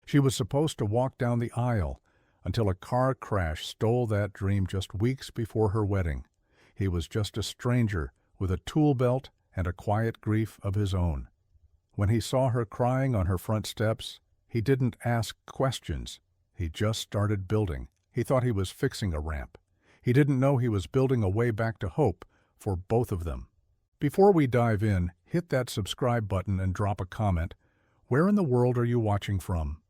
She was supposed to walk down the aisle until a car crash stole that dream just weeks before her wedding. He was just a stranger with a tool belt and a quiet grief of his own. When he saw her crying on her front steps, he didn't ask questions. He just started building. He thought he was fixing a ramp. He didn't know he was building a way back to hope for both of them. Before we dive in, hit that subscribe button and drop a comment. Where in the world are you watching from?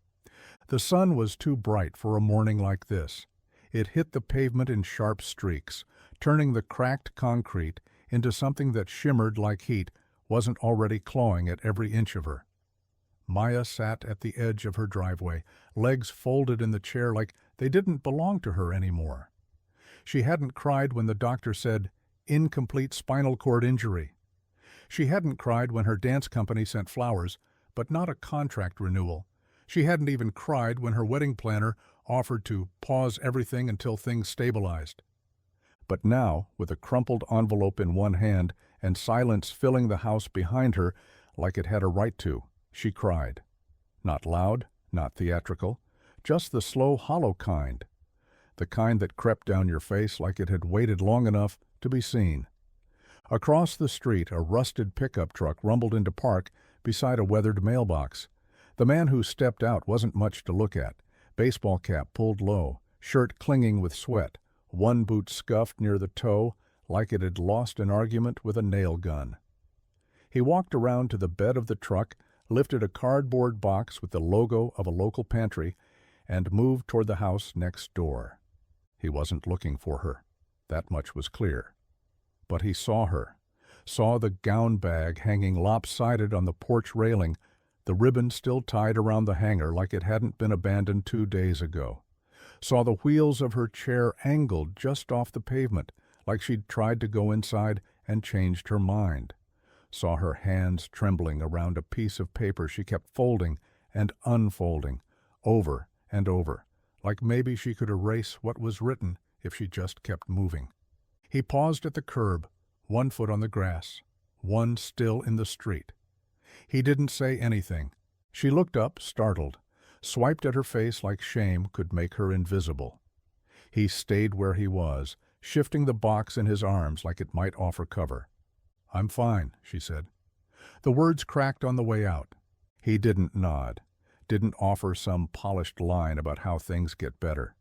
The sun was too bright for a morning like this. It hit the pavement in sharp streaks, turning the cracked concrete into something that shimmered like heat wasn't already clawing at every inch of her. Maya sat at the edge of her driveway, legs folded in the chair like they didn't belong to her anymore. She hadn't cried when the doctor said, "Incomplete spinal cord injury." She hadn't cried when her dance company sent flowers, but not a contract renewal. She hadn't even cried when her wedding planner offered to pause everything until things stabilized. But now, with a crumpled envelope in one hand and silence filling the house behind her like it had a right to, she cried. Not loud, not theatrical, just the slow, hollow kind. The kind that crept down your face like it had waited long enough to be seen. Across the street, a rusted pickup truck rumbled into park beside a weathered mailbox. The man who stepped out wasn't much to look at. Baseball cap pulled low, shirt clinging with sweat, one boot scuffed near the toe like it had lost an argument with a nail gun. He walked around to the bed of the truck, lifted a cardboard box with the logo of a local pantry, and moved toward the house next door. He wasn't looking for her. That much was clear. But he saw her, saw the gown bag hanging lopsided on the porch railing, the ribbon still tied around the hanger like it hadn't been abandoned 2 days ago. Saw the wheels of her chair angled just off the pavement, like she'd tried to go inside and changed her mind. Saw her hands trembling around a piece of paper she kept folding and unfolding, over and over, like maybe she could erase what was written if she just kept moving. He paused at the curb, one foot on the grass, one still in the street. He didn't say anything. She looked up, startled, swiped at her face like shame could make her invisible. He stayed where he was, shifting the box in his arms like it might offer cover. "I'm fine," she said. The words cracked on the way out. He didn't nod, didn't offer some polished line about how things get better.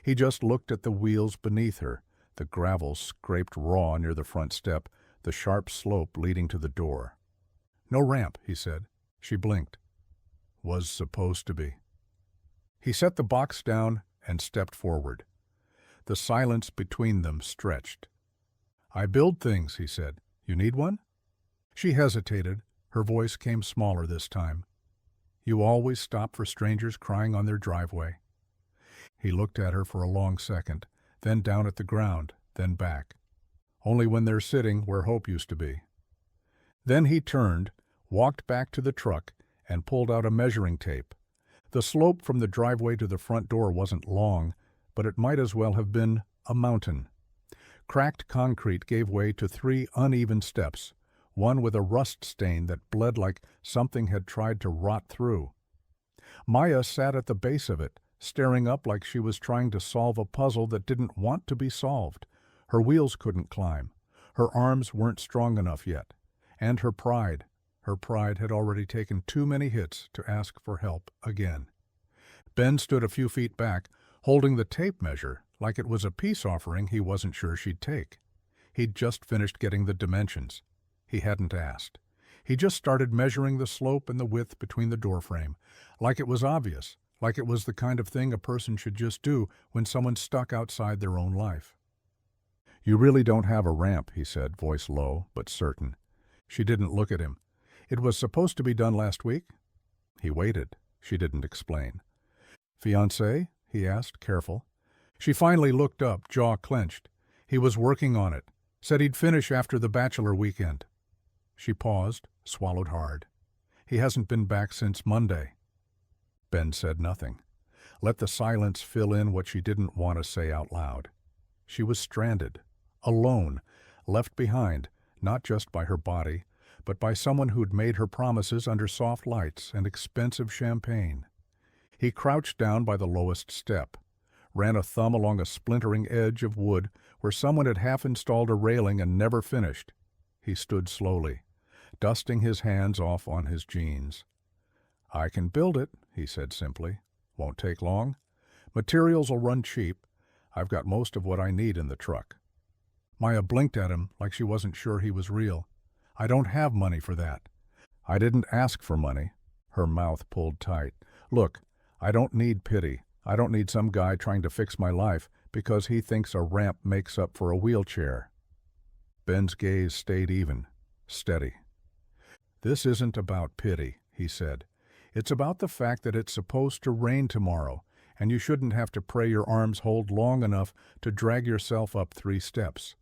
He just looked at the wheels beneath her, the gravel scraped raw near the front step, the sharp slope leading to the door. "No ramp," he said. She blinked. "Was supposed to be." He set the box down and stepped forward. The silence between them stretched. "I build things," he said. "You need one?" She hesitated. Her voice came smaller this time. "You always stop for strangers crying on their driveway." He looked at her for a long second, then down at the ground, then back. "Only when they're sitting where hope used to be." Then he turned, walked back to the truck, and pulled out a measuring tape. The slope from the driveway to the front door wasn't long, but it might as well have been a mountain. Cracked concrete gave way to 3 uneven steps, one with a rust stain that bled like something had tried to rot through. Maya sat at the base of it, staring up like she was trying to solve a puzzle that didn't want to be solved. Her wheels couldn't climb. Her arms weren't strong enough yet. And her pride had already taken too many hits to ask for help again. Ben stood a few feet back, holding the tape measure like it was a peace offering he wasn't sure she'd take. He'd just finished getting the dimensions. He hadn't asked. He just started measuring the slope and the width between the doorframe, like it was obvious, like it was the kind of thing a person should just do when someone's stuck outside their own life. "You really don't have a ramp," he said, voice low but certain. She didn't look at him. "It was supposed to be done last week?" He waited. She didn't explain. "Fiancé?" he asked, careful. She finally looked up, jaw clenched. "He was working on it. Said he'd finish after the bachelor weekend." She paused, swallowed hard. "He hasn't been back since Monday." Ben said nothing. Let the silence fill in what she didn't want to say out loud. She was stranded, alone, left behind, not just by her body, but by someone who'd made her promises under soft lights and expensive champagne. He crouched down by the lowest step, ran a thumb along a splintering edge of wood where someone had half installed a railing and never finished. He stood slowly, dusting his hands off on his jeans. "I can build it," he said simply. "Won't take long. Materials will run cheap. I've got most of what I need in the truck." Maya blinked at him like she wasn't sure he was real. "I don't have money for that." "I didn't ask for money." Her mouth pulled tight. "Look, I don't need pity. I don't need some guy trying to fix my life because he thinks a ramp makes up for a wheelchair." Ben's gaze stayed even, steady. "This isn't about pity," he said. "It's about the fact that it's supposed to rain tomorrow, and you shouldn't have to pray your arms hold long enough to drag yourself up 3 steps.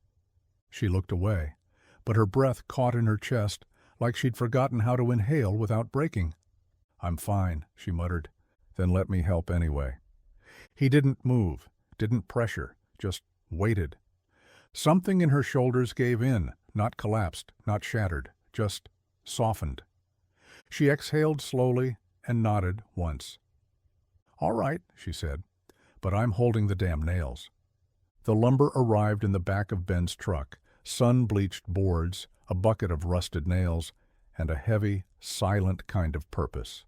She looked away, but her breath caught in her chest like she'd forgotten how to inhale without breaking. "I'm fine," she muttered. "Then let me help anyway." He didn't move, didn't pressure, just waited. Something in her shoulders gave in, not collapsed, not shattered, just softened. She exhaled slowly and nodded once. "All right," she said, "but I'm holding the damn nails." The lumber arrived in the back of Ben's truck, sun-bleached boards, a bucket of rusted nails, and a heavy, silent kind of purpose.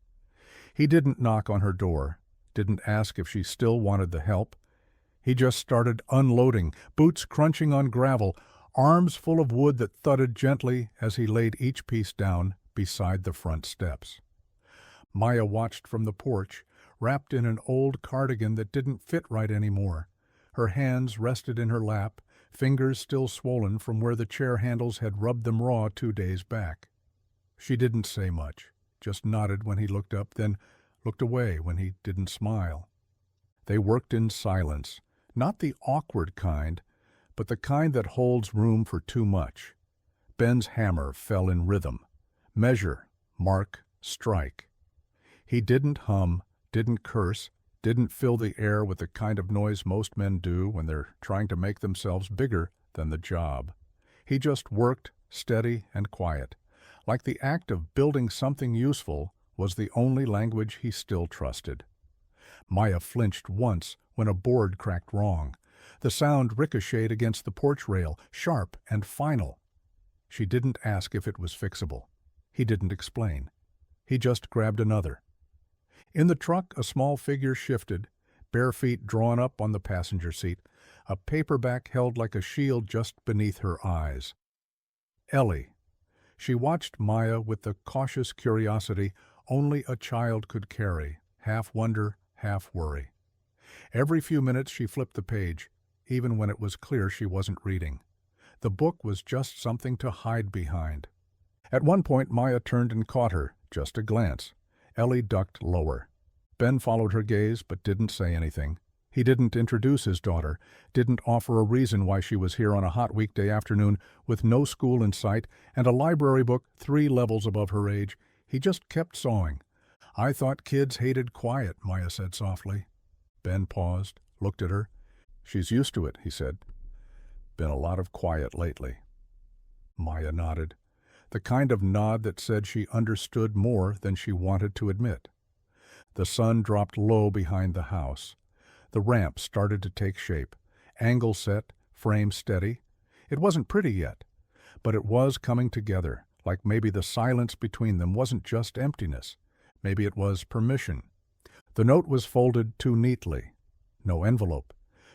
He didn't knock on her door, didn't ask if she still wanted the help. He just started unloading, boots crunching on gravel, arms full of wood that thudded gently as he laid each piece down beside the front steps. Maya watched from the porch, wrapped in an old cardigan that didn't fit right anymore. Her hands rested in her lap, fingers still swollen from where the chair handles had rubbed them raw 2 days back. She didn't say much, just nodded when he looked up, then looked away when he didn't smile. They worked in silence, not the awkward kind, but the kind that holds room for too much. Ben's hammer fell in rhythm. Measure, mark, strike. He didn't hum, didn't curse, didn't fill the air with the kind of noise most men do when they're trying to make themselves bigger than the job. He just worked, steady and quiet, like the act of building something useful was the only language he still trusted. Maya flinched once when a board cracked wrong. The sound ricocheted against the porch rail, sharp and final. She didn't ask if it was fixable. He didn't explain. He just grabbed another. In the truck, a small figure shifted, bare feet drawn up on the passenger seat, a paperback held like a shield just beneath her eyes. Ellie. She watched Maya with the cautious curiosity only a child could carry, half wonder, half worry. Every few minutes she flipped the page, even when it was clear she wasn't reading. The book was just something to hide behind. At one point Maya turned and caught her, just a glance. Ellie ducked lower. Ben followed her gaze but didn't say anything. He didn't introduce his daughter, didn't offer a reason why she was here on a hot weekday afternoon with no school in sight and a library book 3 levels above her age. He just kept sawing. "I thought kids hated quiet," Maya said softly. Ben paused, looked at her. "She's used to it," he said. "Been a lot of quiet lately." Maya nodded, the kind of nod that said she understood more than she wanted to admit. The sun dropped low behind the house. The ramp started to take shape, angle set, frame steady. It wasn't pretty yet, but it was coming together, like maybe the silence between them wasn't just emptiness. Maybe it was permission. The note was folded too neatly. No envelope.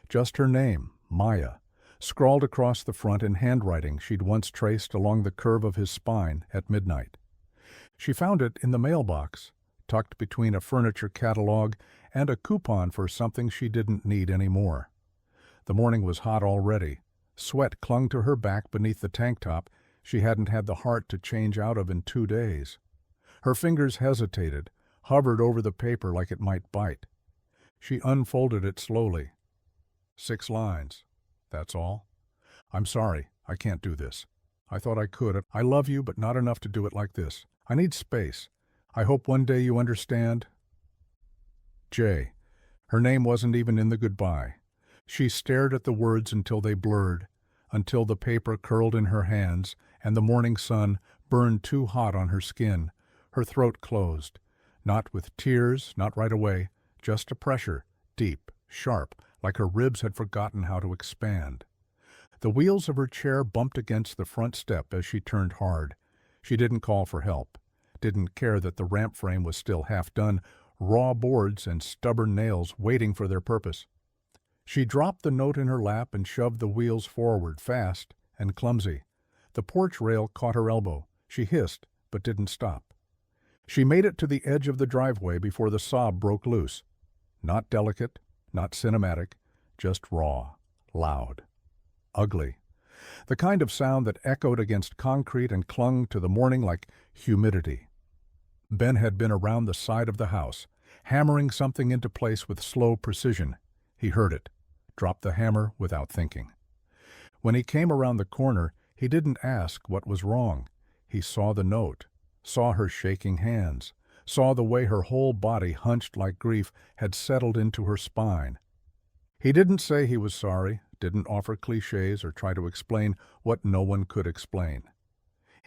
Just her name, Maya, scrawled across the front in handwriting she'd once traced along the curve of his spine at midnight. She found it in the mailbox, tucked between a furniture catalog and a coupon for something she didn't need anymore. The morning was hot already. Sweat clung to her back beneath the tank top she hadn't had the heart to change out of in 2 days. Her fingers hesitated, hovered over the paper like it might bite. She unfolded it slowly. 6 lines. That's all. "I'm sorry, I can't do this. I thought I could. I love you, but not enough to do it like this. I need space. I hope one day you understand." J. Her name wasn't even in the goodbye. She stared at the words until they blurred, until the paper curled in her hands and the morning sun burned too hot on her skin. Her throat closed, not with tears, not right away, just a pressure, deep, sharp, like her ribs had forgotten how to expand. The wheels of her chair bumped against the front step as she turned hard. She didn't call for help, didn't care that the ramp frame was still half done, raw boards and stubborn nails waiting for their purpose. She dropped the note in her lap and shoved the wheels forward, fast and clumsy. The porch rail caught her elbow. She hissed, but didn't stop. She made it to the edge of the driveway before the sob broke loose. Not delicate, not cinematic, just raw, loud, ugly. The kind of sound that echoed against concrete and clung to the morning like humidity. Ben had been around the side of the house, hammering something into place with slow precision. He heard it, dropped the hammer without thinking. When he came around the corner, he didn't ask what was wrong. He saw the note, saw her shaking hands, saw the way her whole body, hunched like grief, had settled into her spine. He didn't say he was sorry, didn't offer cliches or try to explain what no one could explain.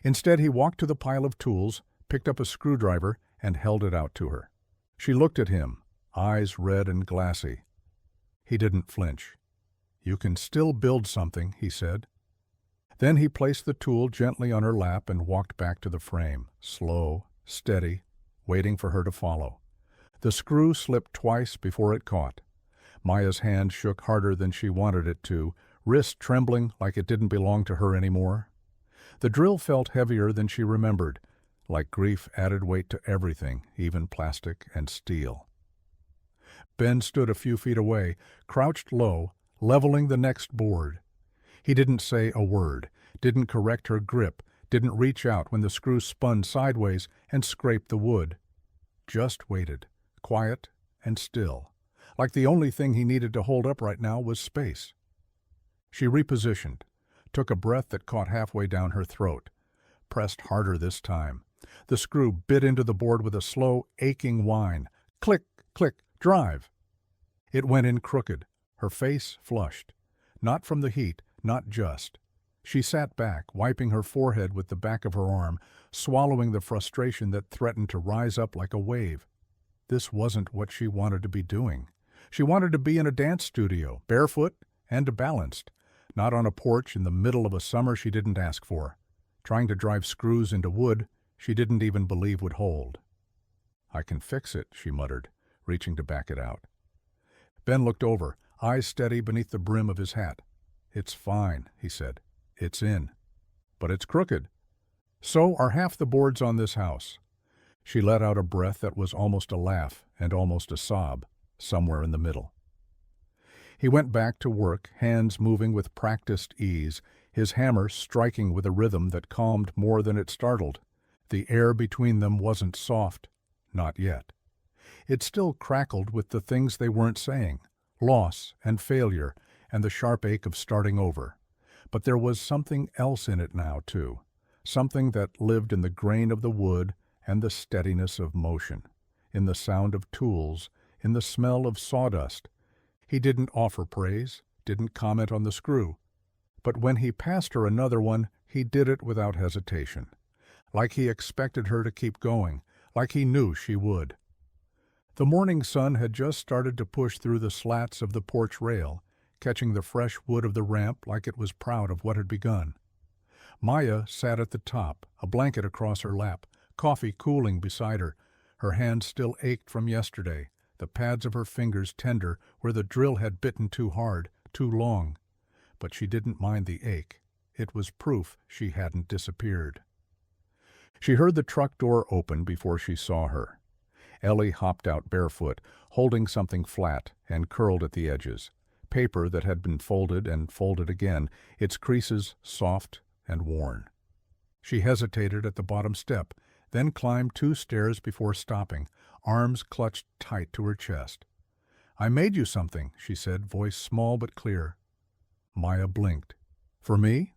Instead, he walked to the pile of tools, picked up a screwdriver, and held it out to her. She looked at him, eyes red and glassy. He didn't flinch. "You can still build something," he said. Then he placed the tool gently on her lap and walked back to the frame, slow, steady, waiting for her to follow. The screw slipped twice before it caught. Maya's hand shook harder than she wanted it to, wrist trembling like it didn't belong to her anymore. The drill felt heavier than she remembered, like grief added weight to everything, even plastic and steel. Ben stood a few feet away, crouched low, leveling the next board. He didn't say a word, didn't correct her grip, didn't reach out when the screw spun sideways and scraped the wood. Just waited, quiet and still, like the only thing he needed to hold up right now was space. She repositioned, took a breath that caught halfway down her throat, pressed harder this time. The screw bit into the board with a slow, aching whine. Click, click, drive. It went in crooked, her face flushed. Not from the heat, not just. She sat back, wiping her forehead with the back of her arm, swallowing the frustration that threatened to rise up like a wave. This wasn't what she wanted to be doing. She wanted to be in a dance studio, barefoot and balanced, not on a porch in the middle of a summer she didn't ask for, trying to drive screws into wood she didn't even believe would hold. "I can fix it," she muttered, reaching to back it out. Ben looked over, eyes steady beneath the brim of his hat. "It's fine," he said. "It's in. But it's crooked. So are half the boards on this house." She let out a breath that was almost a laugh and almost a sob, somewhere in the middle. He went back to work, hands moving with practiced ease, his hammer striking with a rhythm that calmed more than it startled. The air between them wasn't soft, not yet. It still crackled with the things they weren't saying, loss and failure and the sharp ache of starting over. But there was something else in it now, too, something that lived in the grain of the wood and the steadiness of motion, in the sound of tools, in the smell of sawdust. He didn't offer praise, didn't comment on the screw. But when he passed her another one, he did it without hesitation, like he expected her to keep going, like he knew she would. The morning sun had just started to push through the slats of the porch rail, catching the fresh wood of the ramp like it was proud of what had begun. Maya sat at the top, a blanket across her lap, coffee cooling beside her. Her hands still ached from yesterday, the pads of her fingers tender where the drill had bitten too hard, too long. But she didn't mind the ache. It was proof she hadn't disappeared. She heard the truck door open before she saw her. Ellie hopped out barefoot, holding something flat and curled at the edges, paper that had been folded and folded again, its creases soft and worn. She hesitated at the bottom step, then climbed 2 stairs before stopping, arms clutched tight to her chest. "I made you something," she said, voice small but clear. Maya blinked. "For me?"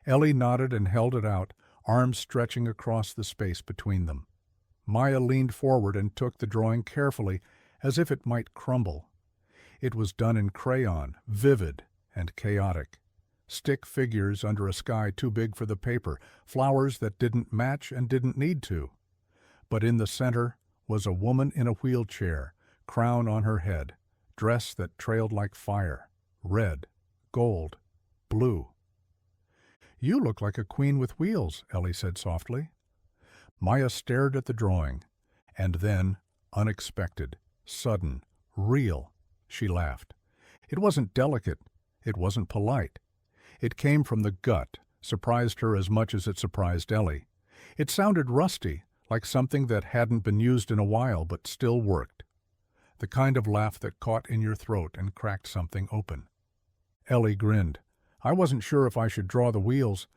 Ellie nodded and held it out, arms stretching across the space between them. Maya leaned forward and took the drawing carefully, as if it might crumble. It was done in crayon, vivid and chaotic. Stick figures under a sky too big for the paper, flowers that didn't match and didn't need to. But in the center was a woman in a wheelchair, crown on her head, dress that trailed like fire, red, gold, blue. "You look like a queen with wheels," Ellie said softly. Maya stared at the drawing, and then, unexpected, sudden, real, she laughed. It wasn't delicate, it wasn't polite. It came from the gut, surprised her as much as it surprised Ellie. It sounded rusty, like something that hadn't been used in a while but still worked. The kind of laugh that caught in your throat and cracked something open. Ellie grinned. "I wasn't sure if I should draw the wheels,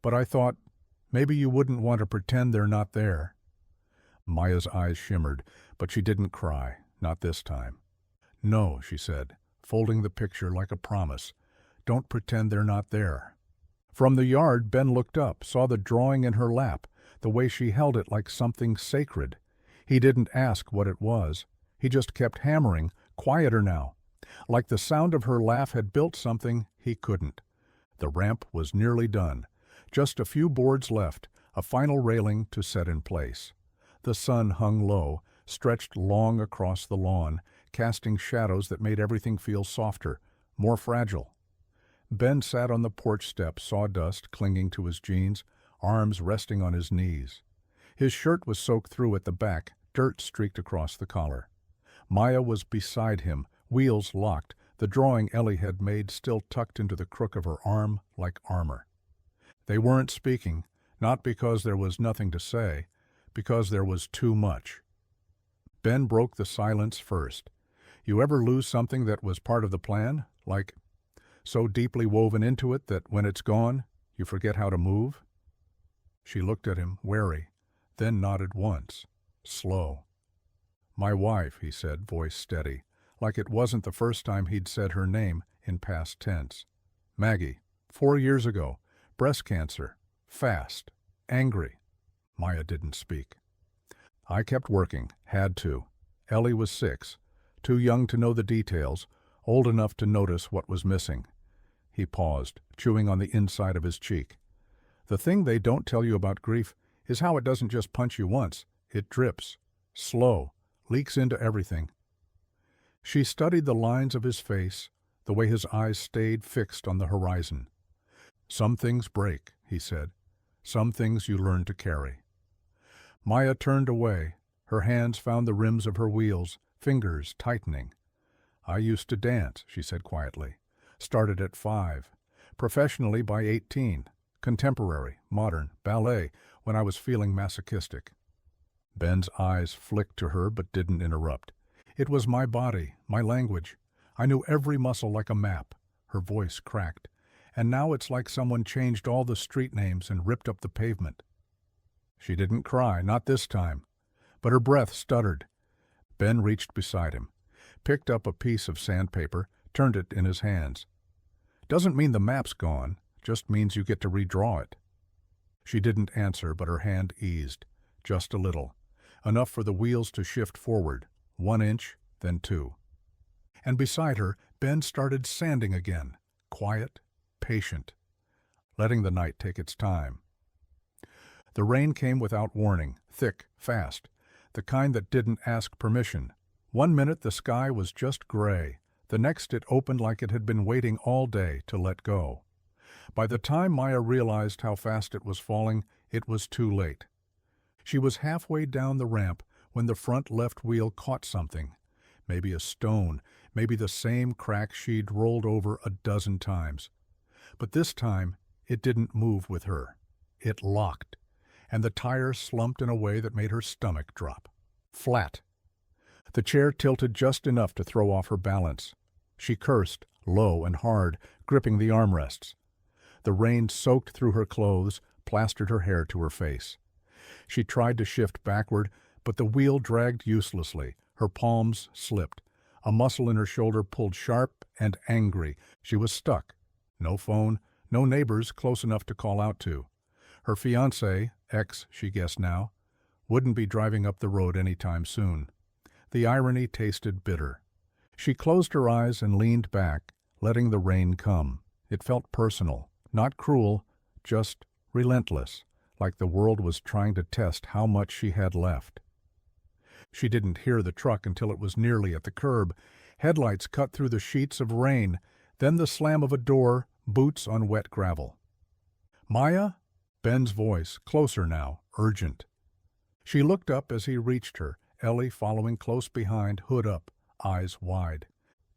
but I thought maybe you wouldn't want to pretend they're not there." Maya's eyes shimmered, but she didn't cry, not this time. "No," she said, folding the picture like a promise. "Don't pretend they're not there." From the yard, Ben looked up, saw the drawing in her lap, the way she held it like something sacred. He didn't ask what it was. He just kept hammering, quieter now. Like the sound of her laugh had built something he couldn't. The ramp was nearly done. Just a few boards left, a final railing to set in place. The sun hung low, stretched long across the lawn, casting shadows that made everything feel softer, more fragile. Ben sat on the porch step, sawdust clinging to his jeans, arms resting on his knees. His shirt was soaked through at the back, dirt streaked across the collar. Maya was beside him, wheels locked, the drawing Ellie had made still tucked into the crook of her arm like armor. They weren't speaking, not because there was nothing to say, because there was too much. Ben broke the silence first. "You ever lose something that was part of the plan? Like, so deeply woven into it that when it's gone, you forget how to move?" She looked at him, wary, then nodded once, slow. "My wife," he said, voice steady, like it wasn't the first time he'd said her name in past tense. "Maggie, 4 years ago, breast cancer, fast, angry." Maya didn't speak. "I kept working, had to. Ellie was 6, too young to know the details, old enough to notice what was missing." He paused, chewing on the inside of his cheek. "The thing they don't tell you about grief is how it doesn't just punch you once. It drips, slow, leaks into everything." She studied the lines of his face, the way his eyes stayed fixed on the horizon. "Some things break," he said. "Some things you learn to carry." Maya turned away. Her hands found the rims of her wheels, fingers tightening. "I used to dance," she said quietly. "Started at 5. Professionally by 18. Contemporary, modern, ballet, when I was feeling masochistic." Ben's eyes flicked to her but didn't interrupt. "It was my body, my language. I knew every muscle like a map." Her voice cracked. "And now it's like someone changed all the street names and ripped up the pavement." She didn't cry, not this time, but her breath stuttered. Ben reached beside him, picked up a piece of sandpaper, turned it in his hands. "Doesn't mean the map's gone, just means you get to redraw it." She didn't answer, but her hand eased, just a little, enough for the wheels to shift forward, 1 inch, then 2. And beside her, Ben started sanding again, quiet, patient, letting the night take its time. The rain came without warning, thick, fast, the kind that didn't ask permission. 1 minute the sky was just gray, the next it opened like it had been waiting all day to let go. By the time Maya realized how fast it was falling, it was too late. She was halfway down the ramp when the front left wheel caught something. Maybe a stone, maybe the same crack she'd rolled over a dozen times. But this time, it didn't move with her. It locked, and the tire slumped in a way that made her stomach drop. Flat. The chair tilted just enough to throw off her balance. She cursed, low and hard, gripping the armrests. The rain soaked through her clothes, plastered her hair to her face. She tried to shift backward, but the wheel dragged uselessly. Her palms slipped. A muscle in her shoulder pulled sharp and angry. She was stuck. No phone, no neighbors close enough to call out to. Her fiancé, ex she guessed now, wouldn't be driving up the road any time soon. The irony tasted bitter. She closed her eyes and leaned back, letting the rain come. It felt personal, not cruel, just relentless, like the world was trying to test how much she had left. She didn't hear the truck until it was nearly at the curb. Headlights cut through the sheets of rain, then the slam of a door, boots on wet gravel. "Maya?" Ben's voice, closer now, urgent. She looked up as he reached her, Ellie following close behind, hood up, eyes wide.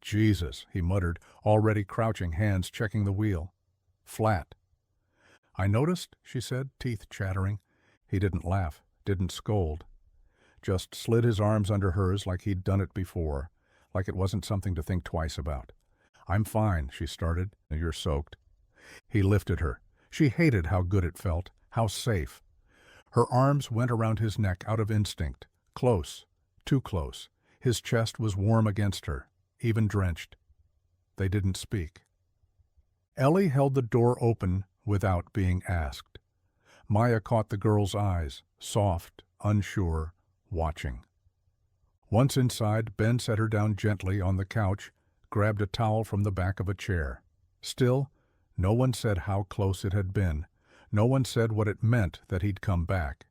"Jesus," he muttered, already crouching, hands checking the wheel. Flat. "I noticed," she said, teeth chattering. He didn't laugh, didn't scold. Just slid his arms under hers like he'd done it before, like it wasn't something to think twice about. "I'm fine," she started. "You're soaked." He lifted her. She hated how good it felt, how safe. Her arms went around his neck out of instinct, close, too close. His chest was warm against her, even drenched. They didn't speak. Ellie held the door open without being asked. Maya caught the girl's eyes, soft, unsure, watching. Once inside, Ben set her down gently on the couch, grabbed a towel from the back of a chair. Still, no one said how close it had been. No one said what it meant that he'd come back.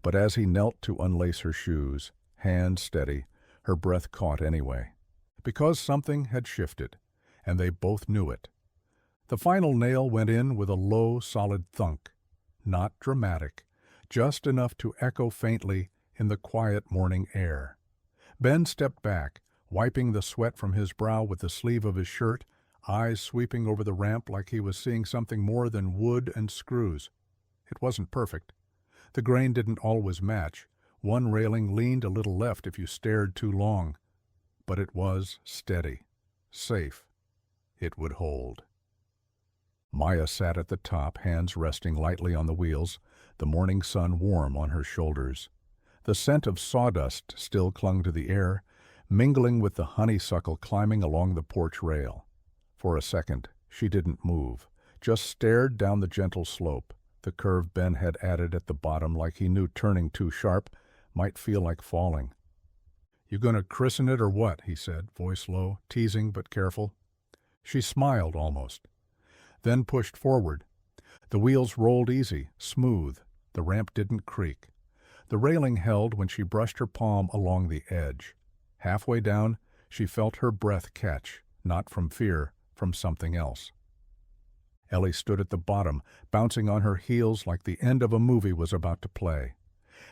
But as he knelt to unlace her shoes, hand steady, her breath caught anyway. Because something had shifted, and they both knew it. The final nail went in with a low, solid thunk. Not dramatic, just enough to echo faintly in the quiet morning air. Ben stepped back, wiping the sweat from his brow with the sleeve of his shirt, eyes sweeping over the ramp like he was seeing something more than wood and screws. It wasn't perfect. The grain didn't always match. One railing leaned a little left if you stared too long. But it was steady, safe. It would hold. Maya sat at the top, hands resting lightly on the wheels, the morning sun warm on her shoulders. The scent of sawdust still clung to the air, mingling with the honeysuckle climbing along the porch rail. For a second, she didn't move, just stared down the gentle slope, the curve Ben had added at the bottom like he knew turning too sharp might feel like falling. "You gonna christen it or what?" he said, voice low, teasing but careful. She smiled almost, then pushed forward. The wheels rolled easy, smooth. The ramp didn't creak. The railing held when she brushed her palm along the edge. Halfway down, she felt her breath catch, not from fear, from something else. Ellie stood at the bottom, bouncing on her heels like the end of a movie was about to play.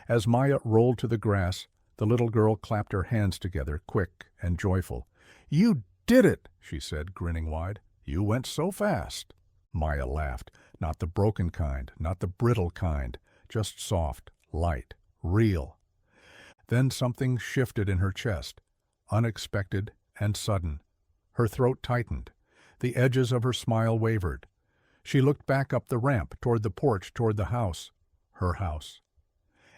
As Maya rolled to the grass, the little girl clapped her hands together, quick and joyful. "You did it!" she said, grinning wide. "You went so fast." Maya laughed, not the broken kind, not the brittle kind, just soft, light, real. Then something shifted in her chest, unexpected and sudden. Her throat tightened. The edges of her smile wavered. She looked back up the ramp, toward the porch, toward the house. Her house.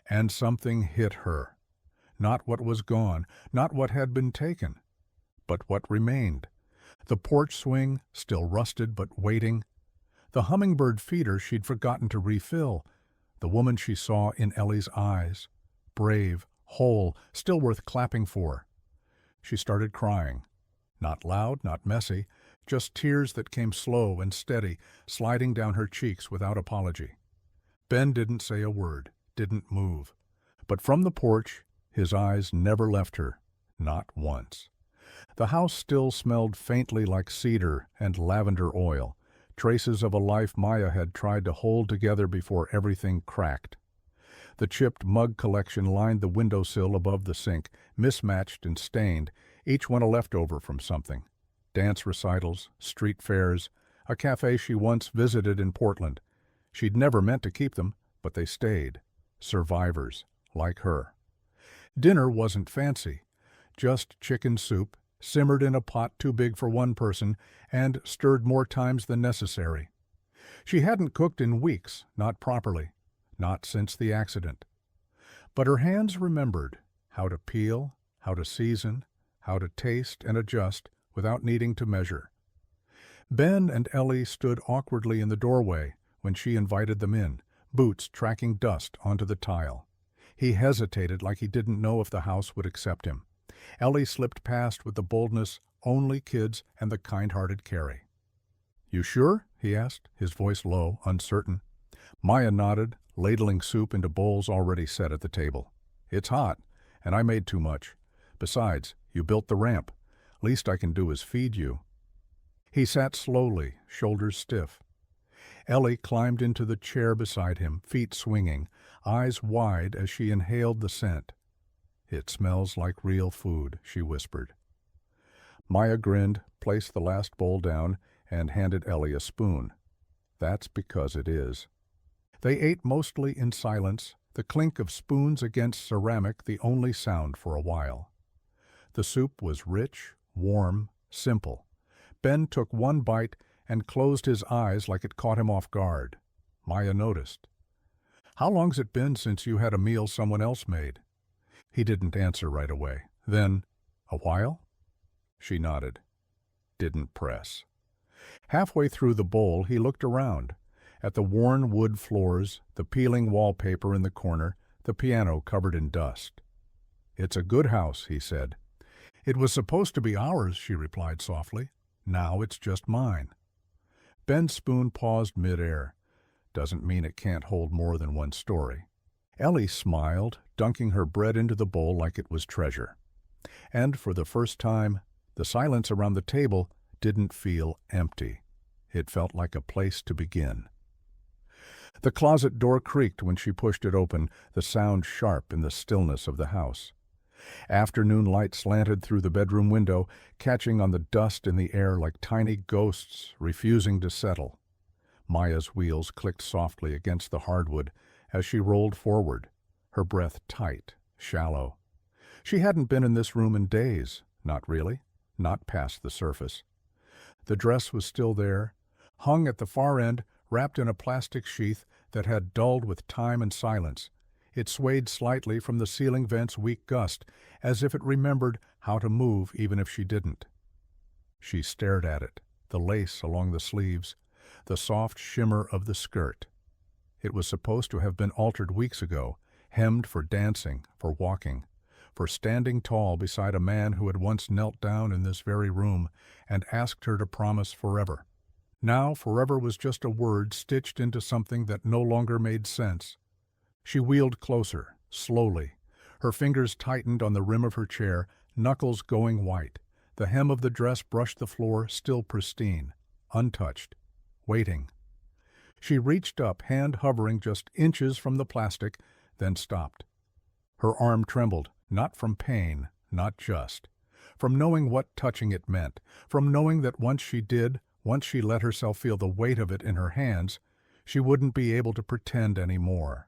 And something hit her. Not what was gone, not what had been taken, but what remained. The porch swing, still rusted but waiting. The hummingbird feeder she'd forgotten to refill. The woman she saw in Ellie's eyes. Brave, whole, still worth clapping for. She started crying. Not loud, not messy, just tears that came slow and steady, sliding down her cheeks without apology. Ben didn't say a word, didn't move. But from the porch, his eyes never left her, not once. The house still smelled faintly like cedar and lavender oil, traces of a life Maya had tried to hold together before everything cracked. The chipped mug collection lined the windowsill above the sink, mismatched and stained, each one a leftover from something. Dance recitals, street fairs, a cafe she once visited in Portland. She'd never meant to keep them, but they stayed. Survivors, like her. Dinner wasn't fancy. Just chicken soup, simmered in a pot too big for one person, and stirred more times than necessary. She hadn't cooked in weeks, not properly, not since the accident. But her hands remembered how to peel, how to season, how to taste and adjust without needing to measure. Ben and Ellie stood awkwardly in the doorway when she invited them in, boots tracking dust onto the tile. He hesitated like he didn't know if the house would accept him. Ellie slipped past with the boldness only kids and the kind-hearted carry. "You sure?" he asked, his voice low, uncertain. Maya nodded, ladling soup into bowls already set at the table. "It's hot, and I made too much. Besides, you built the ramp. Least I can do is feed you." He sat slowly, shoulders stiff. Ellie climbed into the chair beside him, feet swinging, eyes wide as she inhaled the scent. "It smells like real food," she whispered. Maya grinned, placed the last bowl down, and handed Ellie a spoon. "That's because it is." They ate mostly in silence, the clink of spoons against ceramic the only sound for a while. The soup was rich, warm, simple. Ben took one bite and closed his eyes like it caught him off guard. Maya noticed. "How long's it been since you had a meal someone else made?" He didn't answer right away. Then, "A while?" She nodded. Didn't press. Halfway through the bowl, he looked around. At the worn wood floors, the peeling wallpaper in the corner, the piano covered in dust. "It's a good house," he said. "It was supposed to be ours," she replied softly. "Now it's just mine." Ben's spoon paused mid-air. Doesn't mean it can't hold more than one story. Ellie smiled, dunking her bread into the bowl like it was treasure. And for the first time, the silence around the table didn't feel empty. It felt like a place to begin. The closet door creaked when she pushed it open, the sound sharp in the stillness of the house. Afternoon light slanted through the bedroom window, catching on the dust in the air like tiny ghosts refusing to settle. Maya's wheels clicked softly against the hardwood as she rolled forward, her breath tight, shallow. She hadn't been in this room in days, not really, not past the surface. The dress was still there, hung at the far end, wrapped in a plastic sheath that had dulled with time and silence. It swayed slightly from the ceiling vent's weak gust, as if it remembered how to move even if she didn't. She stared at it, the lace along the sleeves, the soft shimmer of the skirt. It was supposed to have been altered weeks ago, hemmed for dancing, for walking, for standing tall beside a man who had once knelt down in this very room and asked her to promise forever. Now forever was just a word stitched into something that no longer made sense. She wheeled closer, slowly. Her fingers tightened on the rim of her chair, knuckles going white. The hem of the dress brushed the floor, still pristine, untouched, waiting. She reached up, hand hovering just inches from the plastic, then stopped. Her arm trembled, not from pain, not just. From knowing what touching it meant, from knowing that once she let herself feel the weight of it in her hands, she wouldn't be able to pretend any more.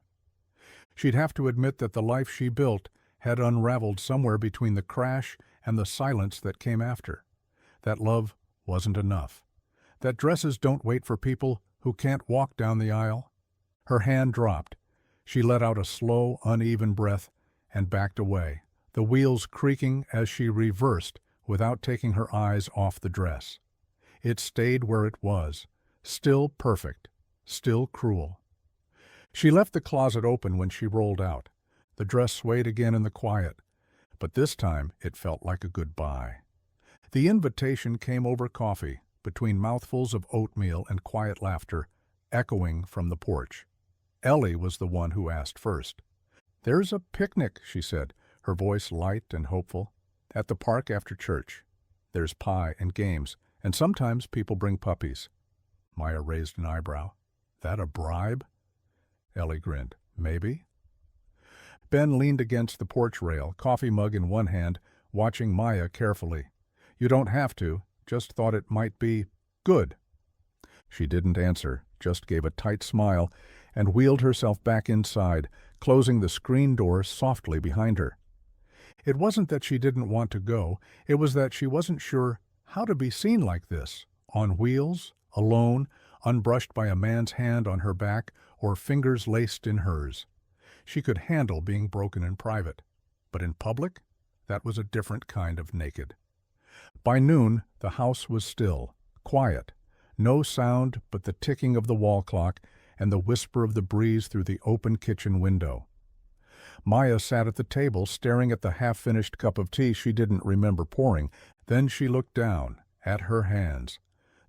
She'd have to admit that the life she built had unraveled somewhere between the crash and the silence that came after. That love wasn't enough. That dresses don't wait for people who can't walk down the aisle. Her hand dropped. She let out a slow, uneven breath and backed away, the wheels creaking as she reversed without taking her eyes off the dress. It stayed where it was, still perfect, still cruel. She left the closet open when she rolled out. The dress swayed again in the quiet, but this time it felt like a goodbye. The invitation came over coffee, between mouthfuls of oatmeal and quiet laughter, echoing from the porch. Ellie was the one who asked first. "There's a picnic," she said, her voice light and hopeful, "at the park after church. There's pie and games, and sometimes people bring puppies." Maya raised an eyebrow. "That a bribe?" Ellie grinned. "Maybe." Ben leaned against the porch rail, coffee mug in one hand, watching Maya carefully. "You don't have to, just thought it might be good." She didn't answer, just gave a tight smile and wheeled herself back inside, closing the screen door softly behind her. It wasn't that she didn't want to go, it was that she wasn't sure how to be seen like this, on wheels, alone, unbrushed by a man's hand on her back or fingers laced in hers. She could handle being broken in private, but in public, that was a different kind of naked. By noon, the house was still, quiet, no sound but the ticking of the wall clock and the whisper of the breeze through the open kitchen window. Maya sat at the table, staring at the half-finished cup of tea she didn't remember pouring. Then she looked down, at her hands.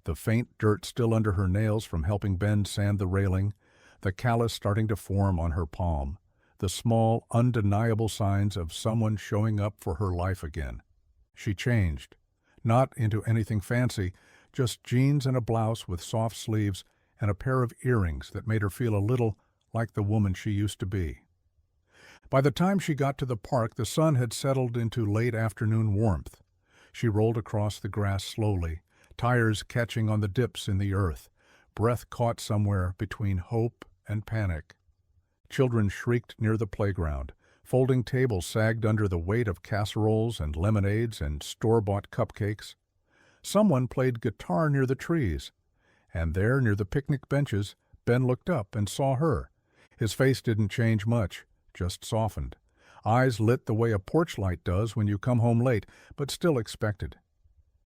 The faint dirt still under her nails from helping Ben sand the railing, the callus starting to form on her palm, the small, undeniable signs of someone showing up for her life again. She changed, not into anything fancy, just jeans and a blouse with soft sleeves and a pair of earrings that made her feel a little like the woman she used to be. By the time she got to the park, the sun had settled into late afternoon warmth. She rolled across the grass slowly, tires catching on the dips in the earth, breath caught somewhere between hope and panic. Children shrieked near the playground. Folding tables sagged under the weight of casseroles and lemonades and store-bought cupcakes. Someone played guitar near the trees. And there, near the picnic benches, Ben looked up and saw her. His face didn't change much, just softened. Eyes lit the way a porch light does when you come home late, but still expected.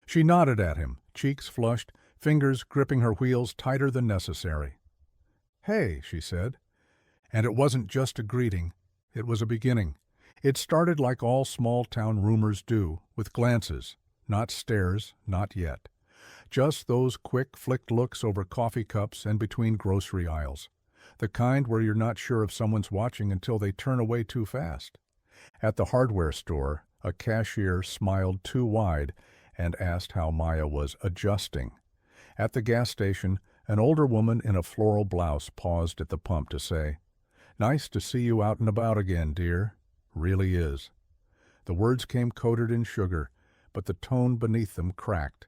She nodded at him, cheeks flushed, fingers gripping her wheels tighter than necessary. "Hey," she said. And it wasn't just a greeting. It was a beginning. It started like all small-town rumors do, with glances, not stares, not yet. Just those quick, flicked looks over coffee cups and between grocery aisles. The kind where you're not sure if someone's watching until they turn away too fast. At the hardware store, a cashier smiled too wide and asked how Maya was adjusting. At the gas station, an older woman in a floral blouse paused at the pump to say, "Nice to see you out and about again, dear. Really is." The words came coated in sugar, but the tone beneath them cracked.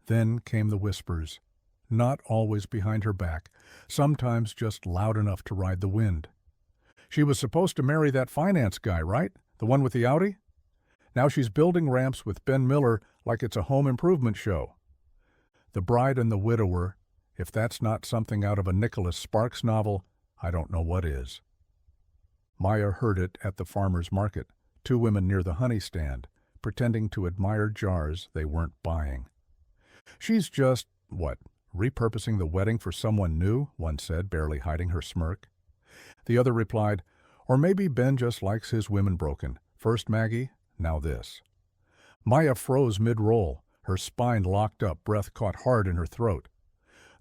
Then came the whispers, not always behind her back, sometimes just loud enough to ride the wind. "She was supposed to marry that finance guy, right? The one with the Audi? Now she's building ramps with Ben Miller like it's a home improvement show." The bride and the widower, if that's not something out of a Nicholas Sparks novel, I don't know what is. Maya heard it at the farmer's market, two women near the honey stand, pretending to admire jars they weren't buying. "She's just, repurposing the wedding for someone new," one said, barely hiding her smirk. The other replied, "Or maybe Ben just likes his women broken. First Maggie, now this." Maya froze mid-roll, her spine locked up, breath caught hard in her throat.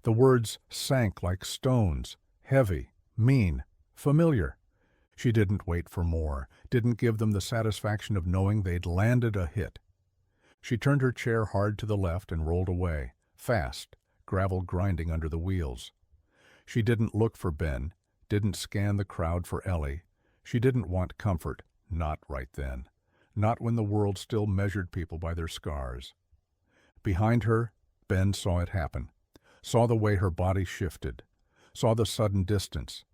The words sank like stones, heavy, mean, familiar. She didn't wait for more, didn't give them the satisfaction of knowing they'd landed a hit. She turned her chair hard to the left and rolled away, fast, gravel grinding under the wheels. She didn't look for Ben, didn't scan the crowd for Ellie. She didn't want comfort, not right then, not when the world still measured people by their scars. Behind her, Ben saw it happen, saw the way her body shifted, saw the sudden distance.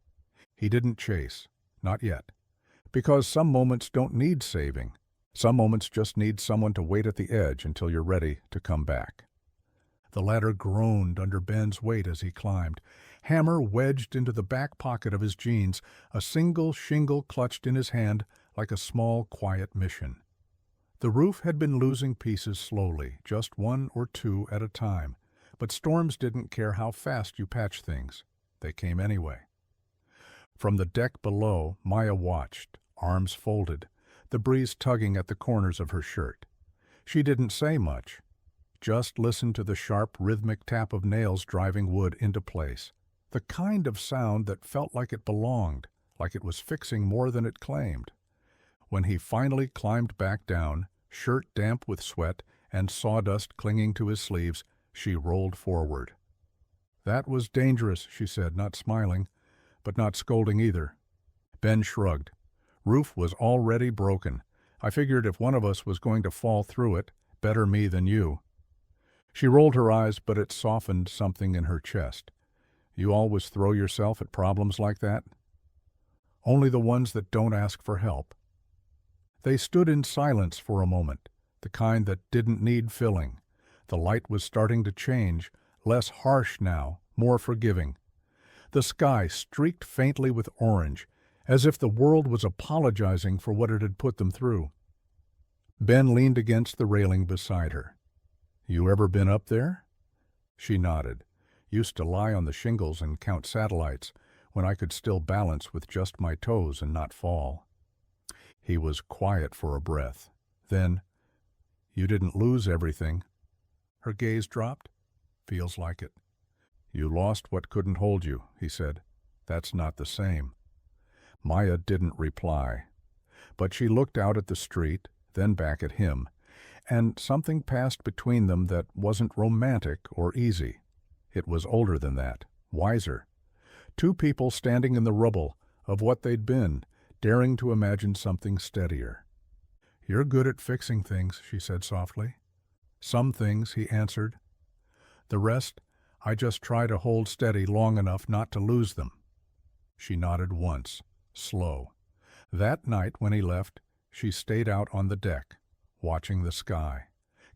He didn't chase. Not yet. Because some moments don't need saving. Some moments just need someone to wait at the edge until you're ready to come back. The ladder groaned under Ben's weight as he climbed, hammer wedged into the back pocket of his jeans, a single shingle clutched in his hand like a small, quiet mission. The roof had been losing pieces slowly, just one or two at a time, but storms didn't care how fast you patched things. They came anyway. From the deck below, Maya watched, arms folded, the breeze tugging at the corners of her shirt. She didn't say much, just listened to the sharp, rhythmic tap of nails driving wood into place, the kind of sound that felt like it belonged, like it was fixing more than it claimed. When he finally climbed back down, shirt damp with sweat and sawdust clinging to his sleeves, she rolled forward. "That was dangerous," she said, not smiling, but not scolding either. Ben shrugged. "Roof was already broken. I figured if one of us was going to fall through it, better me than you." She rolled her eyes, but it softened something in her chest. "You always throw yourself at problems like that?" "Only the ones that don't ask for help." They stood in silence for a moment, the kind that didn't need filling. The light was starting to change, less harsh now, more forgiving. The sky streaked faintly with orange, as if the world was apologizing for what it had put them through. Ben leaned against the railing beside her. "You ever been up there?" She nodded. "Used to lie on the shingles and count satellites, when I could still balance with just my toes and not fall." He was quiet for a breath. Then, "You didn't lose everything." Her gaze dropped. "Feels like it." "You lost what couldn't hold you," he said. "That's not the same." Maya didn't reply, but she looked out at the street, then back at him, and something passed between them that wasn't romantic or easy. It was older than that, wiser. Two people standing in the rubble of what they'd been, daring to imagine something steadier. "You're good at fixing things," she said softly. "Some things," he answered. "The rest, I just try to hold steady long enough not to lose them." She nodded once, slow. That night when he left, she stayed out on the deck, watching the sky,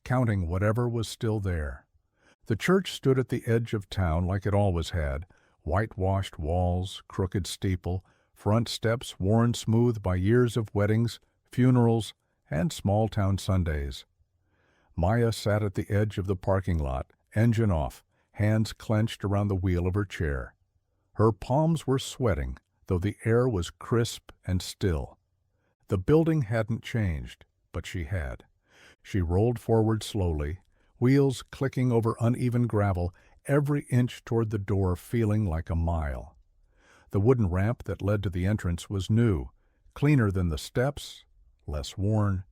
counting whatever was still there. The church stood at the edge of town like it always had, whitewashed walls, crooked steeple, front steps worn smooth by years of weddings, funerals, and small-town Sundays. Maya sat at the edge of the parking lot, engine off, hands clenched around the wheel of her chair. Her palms were sweating, though the air was crisp and still. The building hadn't changed, but she had. She rolled forward slowly, wheels clicking over uneven gravel, every inch toward the door feeling like a mile. The wooden ramp that led to the entrance was new, cleaner than the steps, less worn.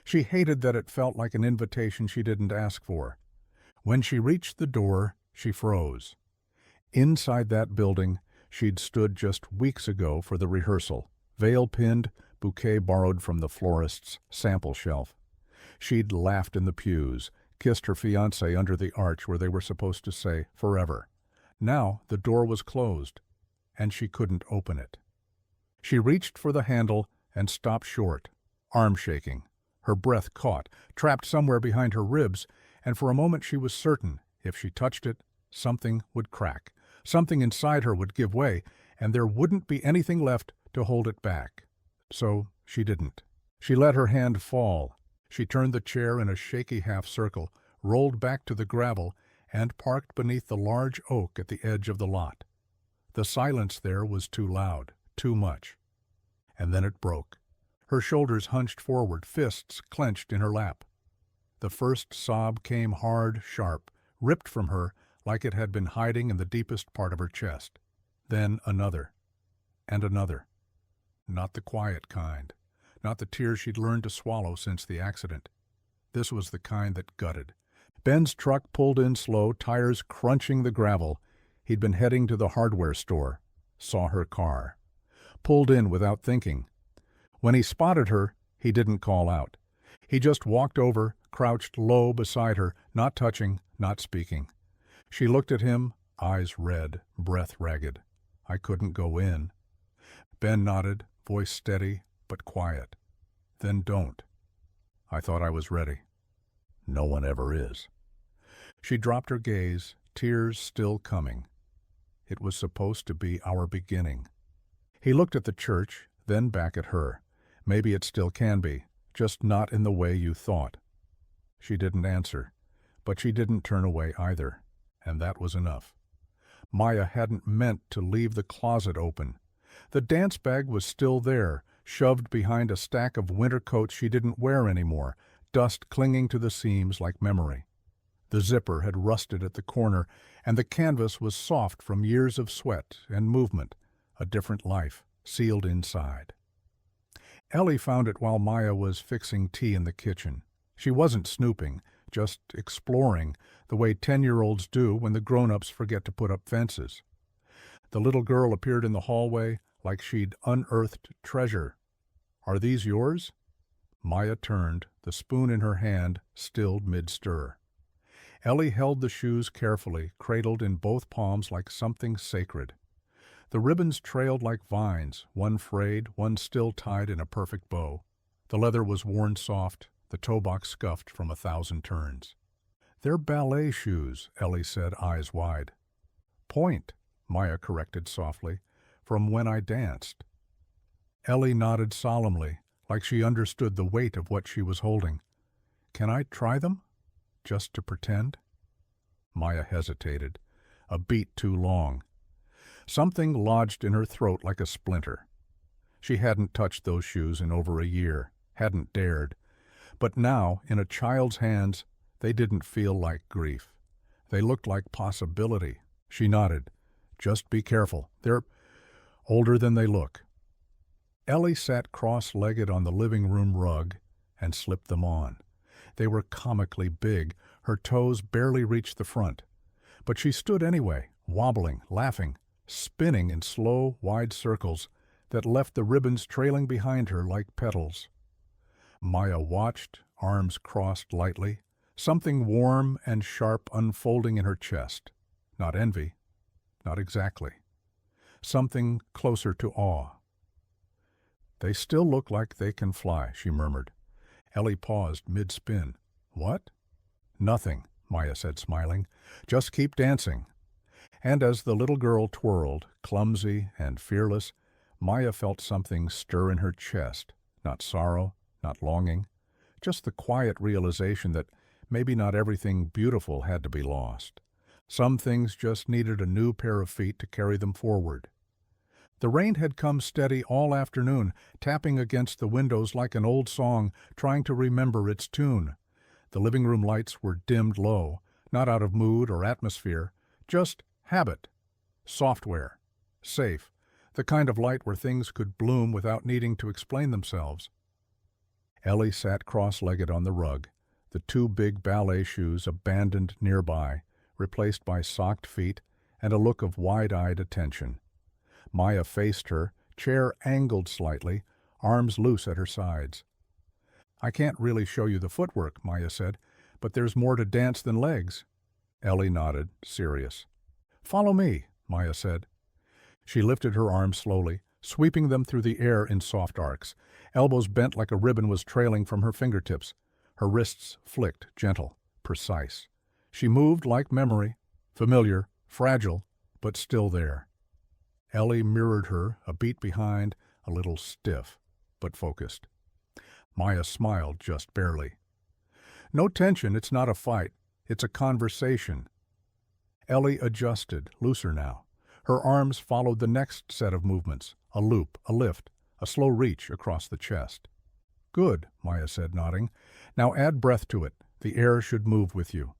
She hated that it felt like an invitation she didn't ask for. When she reached the door, she froze. Inside that building, she'd stood just weeks ago for the rehearsal, veil pinned, bouquet borrowed from the florist's sample shelf. She'd laughed in the pews, kissed her fiancé under the arch where they were supposed to say forever. Now the door was closed, and she couldn't open it. She reached for the handle and stopped short, arm shaking. Her breath caught, trapped somewhere behind her ribs, and for a moment she was certain, if she touched it, something would crack. Something inside her would give way, and there wouldn't be anything left to hold it back. So she didn't. She let her hand fall. She turned the chair in a shaky half-circle, rolled back to the gravel, and parked beneath the large oak at the edge of the lot. The silence there was too loud, too much. And then it broke. Her shoulders hunched forward, fists clenched in her lap. The first sob came hard, sharp, ripped from her like it had been hiding in the deepest part of her chest. Then another, and another. Not the quiet kind, not the tears she'd learned to swallow since the accident. This was the kind that gutted. Ben's truck pulled in slow, tires crunching the gravel. He'd been heading to the hardware store, saw her car. Pulled in without thinking. When he spotted her, he didn't call out. He just walked over, crouched low beside her, not touching, not speaking. She looked at him, eyes red, breath ragged. "I couldn't go in." Ben nodded, voice steady but quiet. "Then don't." "I thought I was ready." "No one ever is." She dropped her gaze, tears still coming. It was supposed to be our beginning. He looked at the church, then back at her. "Maybe it still can be, just not in the way you thought." She didn't answer, but she didn't turn away either, and that was enough. Maya hadn't meant to leave the closet open. The dance bag was still there, shoved behind a stack of winter coats she didn't wear anymore, dust clinging to the seams like memory. The zipper had rusted at the corner, and the canvas was soft from years of sweat and movement, a different life sealed inside. Ellie found it while Maya was fixing tea in the kitchen. She wasn't snooping, just exploring, the way 10-year-olds do when the grown-ups forget to put up fences. The little girl appeared in the hallway like she'd unearthed treasure. "Are these yours?" Maya turned, the spoon in her hand, stilled mid-stir. Ellie held the shoes carefully, cradled in both palms like something sacred. The ribbons trailed like vines, one frayed, one still tied in a perfect bow. The leather was worn soft, the toe box scuffed from 1,000 turns. "They're ballet shoes," Ellie said, eyes wide. "Point," Maya corrected softly, "from when I danced." Ellie nodded solemnly, like she understood the weight of what she was holding. "Can I try them? Just to pretend?" Maya hesitated, a beat too long. Something lodged in her throat like a splinter. She hadn't touched those shoes in over a year, hadn't dared. But now, in a child's hands, they didn't feel like grief. They looked like possibility. She nodded. "Just be careful. They're older than they look." Ellie sat cross-legged on the living room rug and slipped them on. They were comically big. Her toes barely reached the front. But she stood anyway, wobbling, laughing, spinning in slow, wide circles that left the ribbons trailing behind her like petals. Maya watched, arms crossed lightly, something warm and sharp unfolding in her chest. Not envy. Not exactly. Something closer to awe. "They still look like they can fly," she murmured. Ellie paused mid-spin. "What?" "Nothing," Maya said, smiling. "Just keep dancing." And as the little girl twirled, clumsy and fearless, Maya felt something stir in her chest. Not sorrow, not longing, just the quiet realization that maybe not everything beautiful had to be lost. Some things just needed a new pair of feet to carry them forward. The rain had come steady all afternoon, tapping against the windows like an old song, trying to remember its tune. The living room lights were dimmed low, not out of mood or atmosphere, just habit, software, safe, the kind of light where things could bloom without needing to explain themselves. Ellie sat cross-legged on the rug, the two big ballet shoes abandoned nearby, replaced by socked feet and a look of wide-eyed attention. Maya faced her, chair angled slightly, arms loose at her sides. "I can't really show you the footwork," Maya said, "but there's more to dance than legs." Ellie nodded, serious. "Follow me," Maya said. She lifted her arms slowly, sweeping them through the air in soft arcs. Elbows bent like a ribbon was trailing from her fingertips. Her wrists flicked, gentle, precise. She moved like memory, familiar, fragile, but still there. Ellie mirrored her, a beat behind, a little stiff, but focused. Maya smiled just barely. "No tension, it's not a fight. It's a conversation." Ellie adjusted, looser now. Her arms followed the next set of movements, a loop, a lift, a slow reach across the chest. "Good," Maya said, nodding. "Now add breath to it. The air should move with you."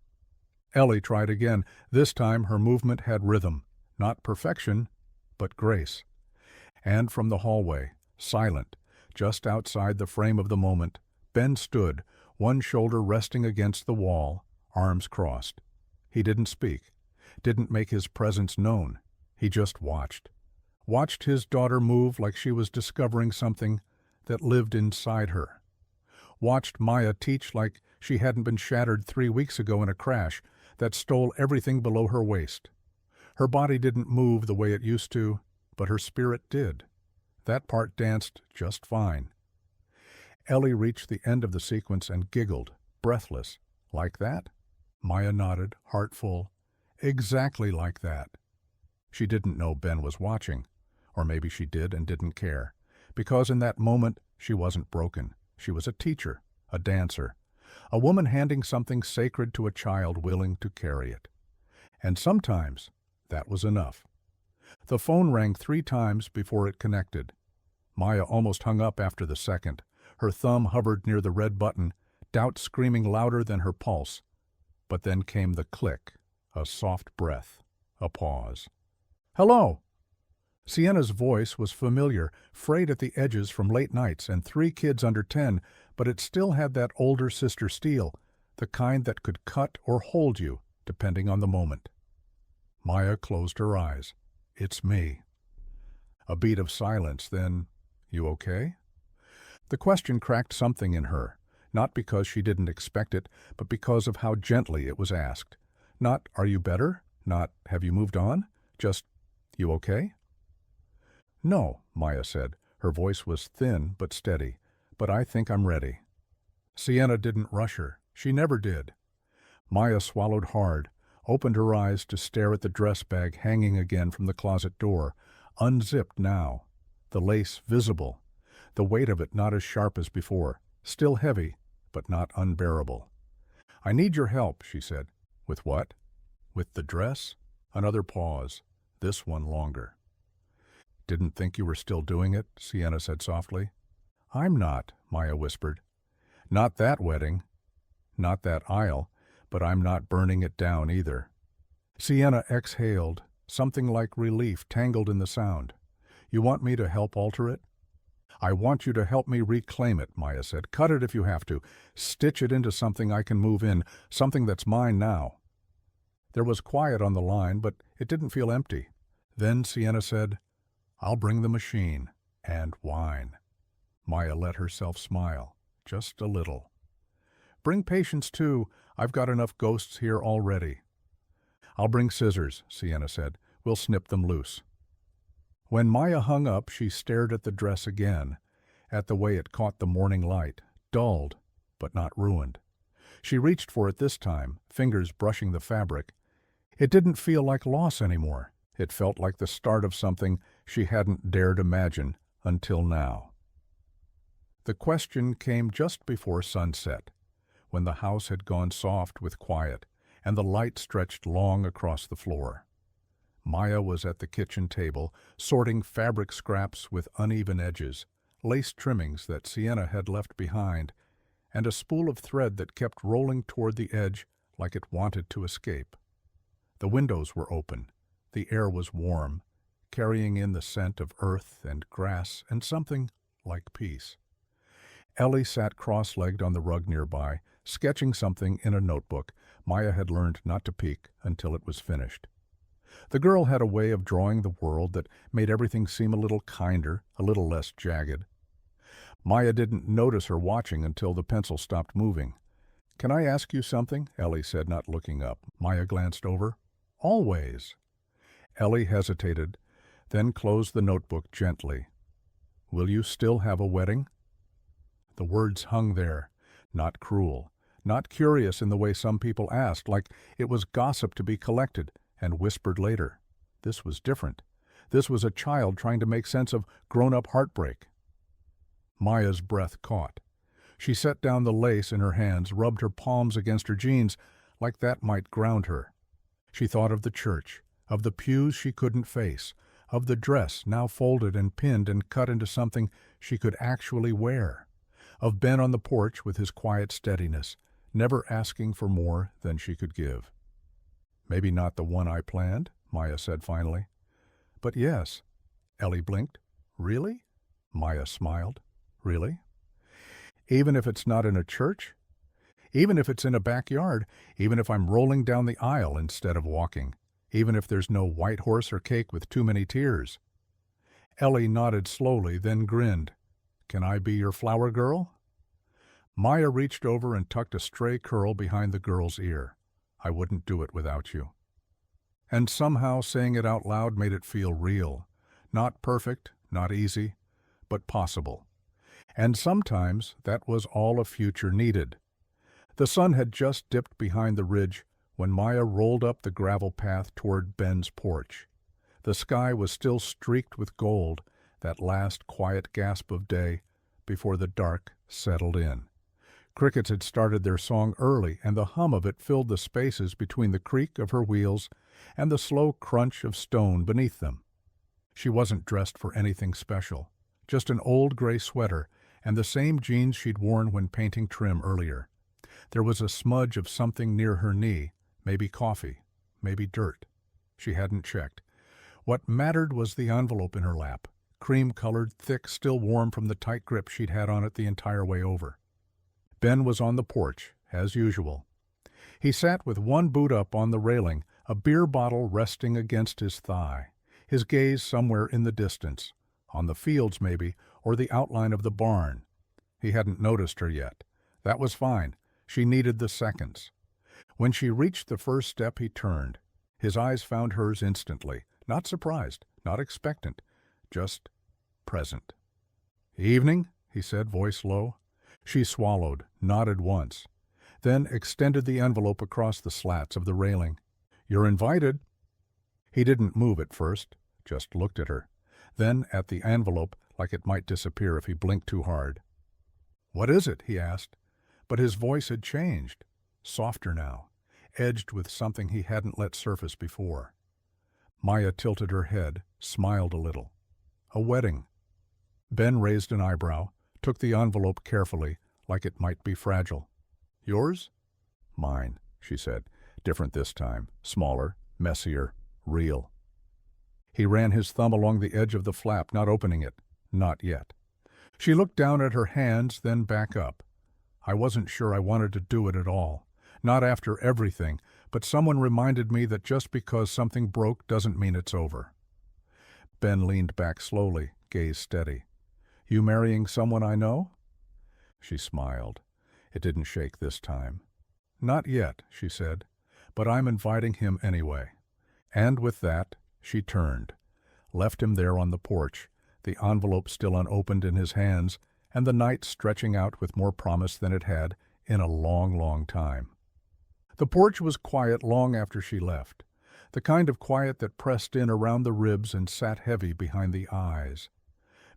Ellie tried again. This time her movement had rhythm. Not perfection, but grace. And from the hallway, silent, just outside the frame of the moment, Ben stood, one shoulder resting against the wall, arms crossed. He didn't speak, didn't make his presence known. He just watched. Watched his daughter move like she was discovering something that lived inside her. Watched Maya teach like she hadn't been shattered 3 weeks ago in a crash that stole everything below her waist. Her body didn't move the way it used to, but her spirit did. That part danced just fine. Ellie reached the end of the sequence and giggled, breathless. "Like that?" Maya nodded, heart full. "Exactly like that." She didn't know Ben was watching, or maybe she did and didn't care, because in that moment she wasn't broken. She was a teacher, a dancer, a woman handing something sacred to a child willing to carry it. And sometimes that was enough. The phone rang 3 times before it connected. Maya almost hung up after the second. Her thumb hovered near the red button, doubt screaming louder than her pulse. But then came the click, a soft breath, a pause. "Hello!" Sienna's voice was familiar, frayed at the edges from late nights and 3 kids under 10, but it still had that older sister steel, the kind that could cut or hold you, depending on the moment. Maya closed her eyes. "It's me." A beat of silence, then, "You okay?" The question cracked something in her, not because she didn't expect it, but because of how gently it was asked. Not, "Are you better?" Not, "Have you moved on?" Just, "You okay?" "No," Maya said. Her voice was thin but steady. "But I think I'm ready." Sienna didn't rush her. She never did. Maya swallowed hard, opened her eyes to stare at the dress bag hanging again from the closet door, unzipped now, the lace visible, the weight of it not as sharp as before, still heavy, but not unbearable. "I need your help," she said. "With what?" "With the dress?" Another pause, this one longer. "Didn't think you were still doing it," Sienna said softly. "I'm not," Maya whispered. "Not that wedding, not that aisle, but I'm not burning it down either." Sienna exhaled, something like relief tangled in the sound. "You want me to help alter it?" I want you to help me reclaim it, Maya said. Cut it if you have to. Stitch it into something I can move in, something that's mine now. There was quiet on the line, but it didn't feel empty. Then Sienna said, I'll bring the machine and wine. Maya let herself smile, just a little. Bring Patience too. I've got enough ghosts here already. I'll bring scissors, Sienna said. We'll snip them loose. When Maya hung up, she stared at the dress again, at the way it caught the morning light, dulled, but not ruined. She reached for it this time, fingers brushing the fabric. It didn't feel like loss anymore. It felt like the start of something she hadn't dared imagine until now. The question came just before sunset, when the house had gone soft with quiet, and the light stretched long across the floor. Maya was at the kitchen table, sorting fabric scraps with uneven edges, lace trimmings that Sienna had left behind, and a spool of thread that kept rolling toward the edge like it wanted to escape. The windows were open. The air was warm, carrying in the scent of earth and grass and something like peace. Ellie sat cross-legged on the rug nearby, sketching something in a notebook. Maya had learned not to peek until it was finished. The girl had a way of drawing the world that made everything seem a little kinder, a little less jagged. Maya didn't notice her watching until the pencil stopped moving. Can I ask you something? Ellie said, not looking up. Maya glanced over. Always. Ellie hesitated, then closed the notebook gently. Will you still have a wedding? The words hung there, not cruel, not curious in the way some people asked, like it was gossip to be collected and whispered later. This was different. This was a child trying to make sense of grown-up heartbreak. Maya's breath caught. She set down the lace in her hands, rubbed her palms against her jeans, like that might ground her. She thought of the church, of the pews she couldn't face, of the dress now folded and pinned and cut into something she could actually wear, of Ben on the porch with his quiet steadiness, never asking for more than she could give. Maybe not the one I planned, Maya said finally. But yes. Ellie blinked. Really? Maya smiled. Really? Even if it's not in a church? Even if it's in a backyard? Even if I'm rolling down the aisle instead of walking? Even if there's no white horse or cake with too many tears? Ellie nodded slowly, then grinned. Can I be your flower girl? Maya reached over and tucked a stray curl behind the girl's ear. I wouldn't do it without you. And somehow saying it out loud made it feel real. Not perfect, not easy, but possible. And sometimes that was all a future needed. The sun had just dipped behind the ridge when Maya rolled up the gravel path toward Ben's porch. The sky was still streaked with gold, that last quiet gasp of day before the dark settled in. Crickets had started their song early, and the hum of it filled the spaces between the creak of her wheels and the slow crunch of stone beneath them. She wasn't dressed for anything special, just an old gray sweater and the same jeans she'd worn when painting trim earlier. There was a smudge of something near her knee, maybe coffee, maybe dirt. She hadn't checked. What mattered was the envelope in her lap, cream-colored, thick, still warm from the tight grip she'd had on it the entire way over. Ben was on the porch, as usual. He sat with one boot up on the railing, a beer bottle resting against his thigh, his gaze somewhere in the distance, on the fields maybe, or the outline of the barn. He hadn't noticed her yet. That was fine. She needed the seconds. When she reached the first step, he turned. His eyes found hers instantly, not surprised, not expectant, just present. "Evening," he said, voice low. She swallowed, nodded once, then extended the envelope across the slats of the railing. "You're invited." He didn't move at first, just looked at her, then at the envelope like it might disappear if he blinked too hard. "What is it?" he asked, but his voice had changed, softer now, edged with something he hadn't let surface before. Maya tilted her head, smiled a little. "A wedding." Ben raised an eyebrow, took the envelope carefully, like it might be fragile. "Yours?" "Mine," she said, different this time, smaller, messier, real. He ran his thumb along the edge of the flap, not opening it. Not yet. She looked down at her hands, then back up. I wasn't sure I wanted to do it at all. Not after everything, but someone reminded me that just because something broke doesn't mean it's over. Ben leaned back slowly, gaze steady. You marrying someone I know? She smiled. It didn't shake this time. Not yet, she said, but I'm inviting him anyway. And with that, she turned, left him there on the porch, the envelope still unopened in his hands, and the night stretching out with more promise than it had in a long, long time. The porch was quiet long after she left, the kind of quiet that pressed in around the ribs and sat heavy behind the eyes.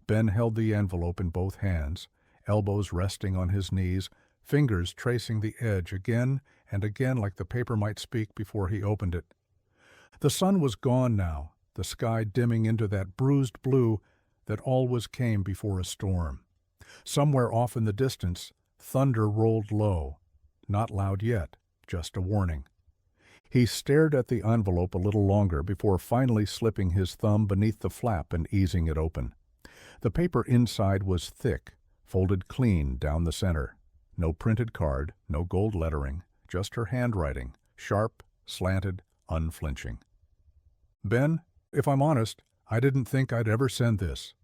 Ben held the envelope in both hands, elbows resting on his knees, fingers tracing the edge again and again like the paper might speak before he opened it. The sun was gone now, the sky dimming into that bruised blue that always came before a storm. Somewhere off in the distance, thunder rolled low. Not loud yet, just a warning. He stared at the envelope a little longer before finally slipping his thumb beneath the flap and easing it open. The paper inside was thick, folded clean down the center. No printed card, no gold lettering, just her handwriting, sharp, slanted, unflinching. Ben, if I'm honest, I didn't think I'd ever send this.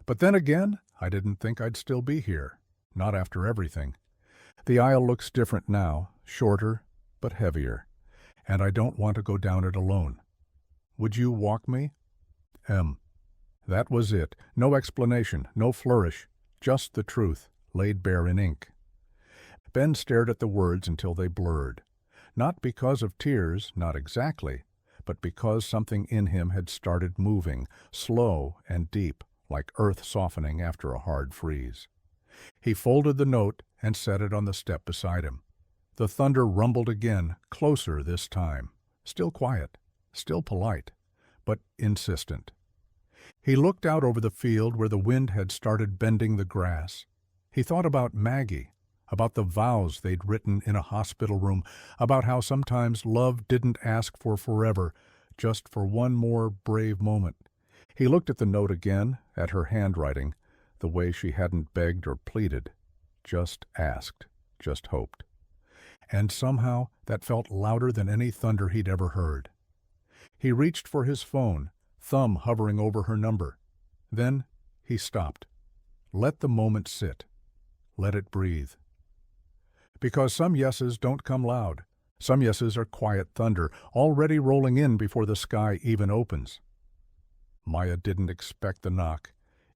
But then again, I didn't think I'd still be here. Not after everything. The aisle looks different now, shorter, but heavier. And I don't want to go down it alone. Would you walk me? That was it. No explanation, no flourish. Just the truth, laid bare in ink. Ben stared at the words until they blurred. Not because of tears, not exactly, but because something in him had started moving, slow and deep, like earth softening after a hard freeze. He folded the note and set it on the step beside him. The thunder rumbled again, closer this time. Still quiet, still polite, but insistent. He looked out over the field where the wind had started bending the grass. He thought about Maggie, about the vows they'd written in a hospital room, about how sometimes love didn't ask for forever, just for one more brave moment. He looked at the note again, at her handwriting, the way she hadn't begged or pleaded, just asked, just hoped. And somehow that felt louder than any thunder he'd ever heard. He reached for his phone, thumb hovering over her number. Then he stopped. Let the moment sit. Let it breathe. Because some yeses don't come loud. Some yeses are quiet thunder, already rolling in before the sky even opens. Maya didn't expect the knock.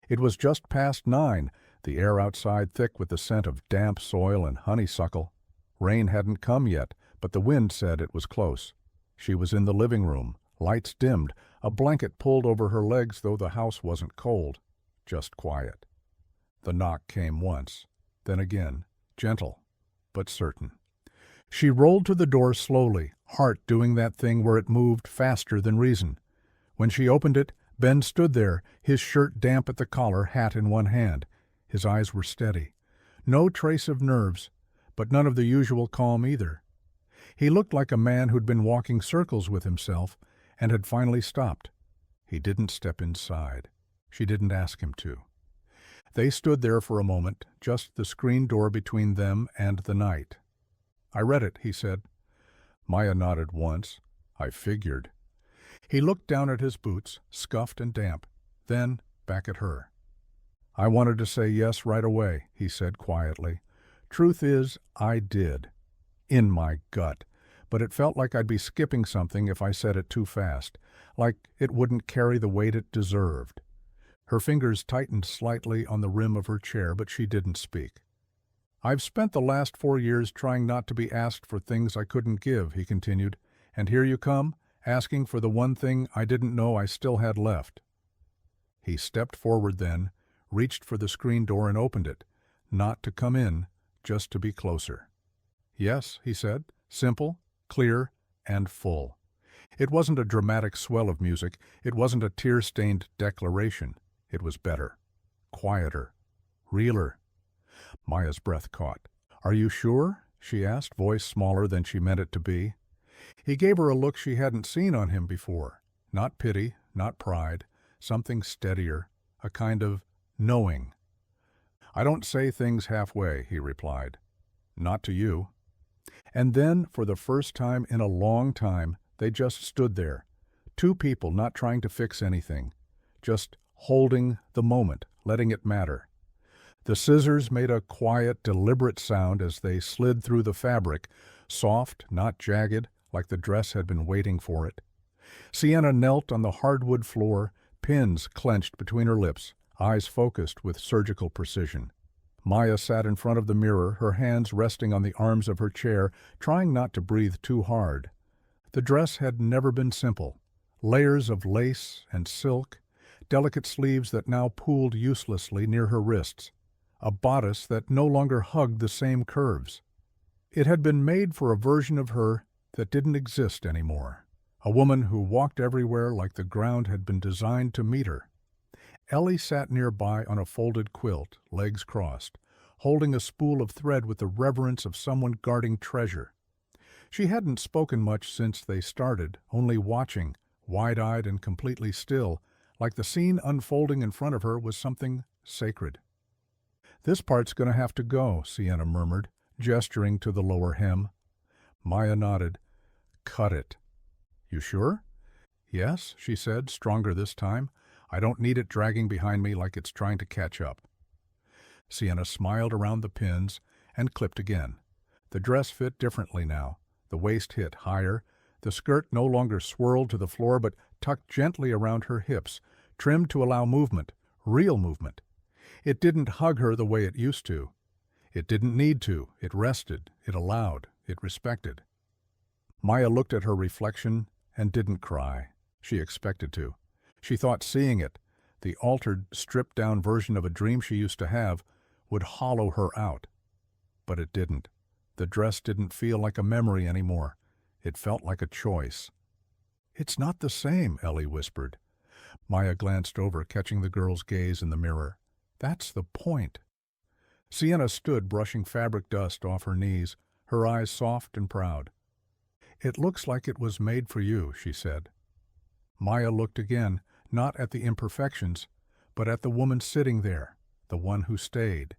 It was just past 9, the air outside thick with the scent of damp soil and honeysuckle. Rain hadn't come yet, but the wind said it was close. She was in the living room, lights dimmed, a blanket pulled over her legs though the house wasn't cold, just quiet. The knock came once, then again, gentle, but certain. She rolled to the door slowly, heart doing that thing where it moved faster than reason. When she opened it, Ben stood there, his shirt damp at the collar, hat in one hand. His eyes were steady. No trace of nerves, but none of the usual calm either. He looked like a man who'd been walking circles with himself and had finally stopped. He didn't step inside. She didn't ask him to. They stood there for a moment, just the screen door between them and the night. I read it, he said. Maya nodded once. I figured. He looked down at his boots, scuffed and damp, then back at her. I wanted to say yes right away, he said quietly. Truth is, I did. In my gut. But it felt like I'd be skipping something if I said it too fast, like it wouldn't carry the weight it deserved. Her fingers tightened slightly on the rim of her chair, but she didn't speak. I've spent the last 4 years trying not to be asked for things I couldn't give, he continued, and here you come, asking for the one thing I didn't know I still had left. He stepped forward then, reached for the screen door and opened it, not to come in, just to be closer. Yes, he said, simple, clear, and full. It wasn't a dramatic swell of music, it wasn't a tear-stained declaration. It was better, quieter, realer. Maya's breath caught. Are you sure? She asked, voice smaller than she meant it to be. He gave her a look she hadn't seen on him before. Not pity, not pride, something steadier, a kind of knowing. I don't say things halfway, he replied. Not to you. And then, for the first time in a long time, they just stood there. Two people not trying to fix anything, just holding the moment, letting it matter. The scissors made a quiet, deliberate sound as they slid through the fabric, soft, not jagged, like the dress had been waiting for it. Sienna knelt on the hardwood floor, pins clenched between her lips, eyes focused with surgical precision. Maya sat in front of the mirror, her hands resting on the arms of her chair, trying not to breathe too hard. The dress had never been simple. Layers of lace and silk, delicate sleeves that now pooled uselessly near her wrists, a bodice that no longer hugged the same curves. It had been made for a version of her that didn't exist anymore, a woman who walked everywhere like the ground had been designed to meet her. Ellie sat nearby on a folded quilt, legs crossed, holding a spool of thread with the reverence of someone guarding treasure. She hadn't spoken much since they started, only watching, wide-eyed and completely still, like the scene unfolding in front of her was something sacred. This part's going to have to go, Sienna murmured, gesturing to the lower hem. Maya nodded. Cut it. You sure? Yes, she said, stronger this time. I don't need it dragging behind me like it's trying to catch up. Sienna smiled around the pins and clipped again. The dress fit differently now. The waist hit higher. The skirt no longer swirled to the floor but tucked gently around her hips, trimmed to allow movement, real movement. It didn't hug her the way it used to. It didn't need to. It rested. It allowed. It respected. Maya looked at her reflection and didn't cry. She expected to. She thought seeing it, the altered, stripped-down version of a dream she used to have, would hollow her out. But it didn't. The dress didn't feel like a memory anymore. It felt like a choice. It's not the same, Ellie whispered. Maya glanced over, catching the girl's gaze in the mirror. That's the point. Sienna stood brushing fabric dust off her knees, her eyes soft and proud. It looks like it was made for you, she said. Maya looked again, not at the imperfections, but at the woman sitting there, the one who stayed.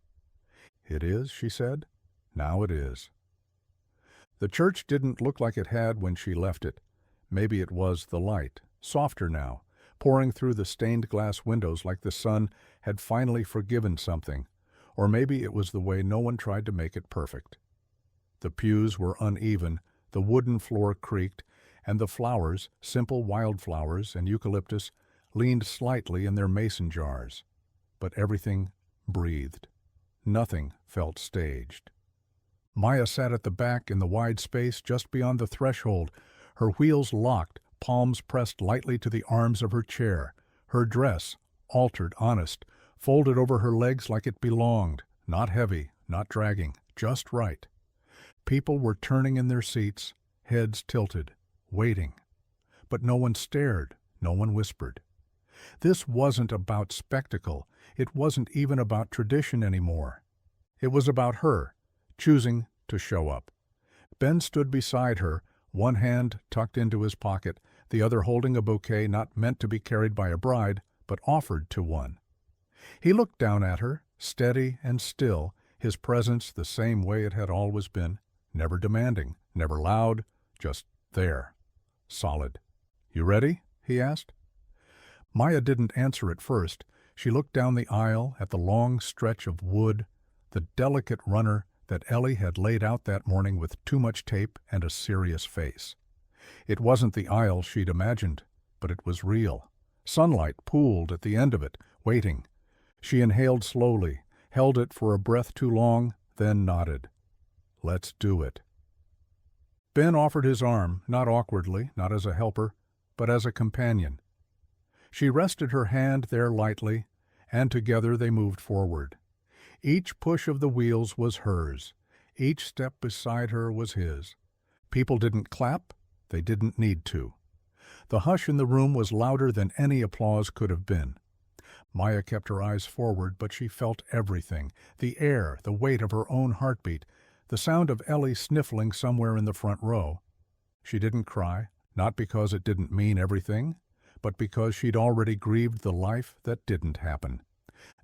It is, she said. Now it is. The church didn't look like it had when she left it. Maybe it was the light, softer now, pouring through the stained glass windows like the sun had finally forgiven something, or maybe it was the way no one tried to make it perfect. The pews were uneven, the wooden floor creaked, and the flowers, simple wildflowers and eucalyptus, leaned slightly in their mason jars. But everything breathed. Nothing felt staged. Maya sat at the back in the wide space just beyond the threshold, her wheels locked, palms pressed lightly to the arms of her chair, her dress, altered, honest, folded over her legs like it belonged, not heavy, not dragging, just right. People were turning in their seats, heads tilted, waiting. But no one stared, no one whispered. This wasn't about spectacle. It wasn't even about tradition anymore. It was about her, choosing to show up. Ben stood beside her, one hand tucked into his pocket, the other holding a bouquet not meant to be carried by a bride, but offered to one. He looked down at her, steady and still, his presence the same way it had always been, never demanding, never loud, just there, solid. You ready? He asked. Maya didn't answer at first. She looked down the aisle at the long stretch of wood, the delicate runner that Ellie had laid out that morning with too much tape and a serious face. It wasn't the aisle she'd imagined, but it was real. Sunlight pooled at the end of it, waiting. She inhaled slowly, held it for a breath too long, then nodded. Let's do it. Ben offered his arm, not awkwardly, not as a helper, but as a companion. She rested her hand there lightly, and together they moved forward. Each push of the wheels was hers. Each step beside her was his. People didn't clap. They didn't need to. The hush in the room was louder than any applause could have been. Maya kept her eyes forward, but she felt everything, the air, the weight of her own heartbeat, the sound of Ellie sniffling somewhere in the front row. She didn't cry, not because it didn't mean everything, but because she'd already grieved the life that didn't happen.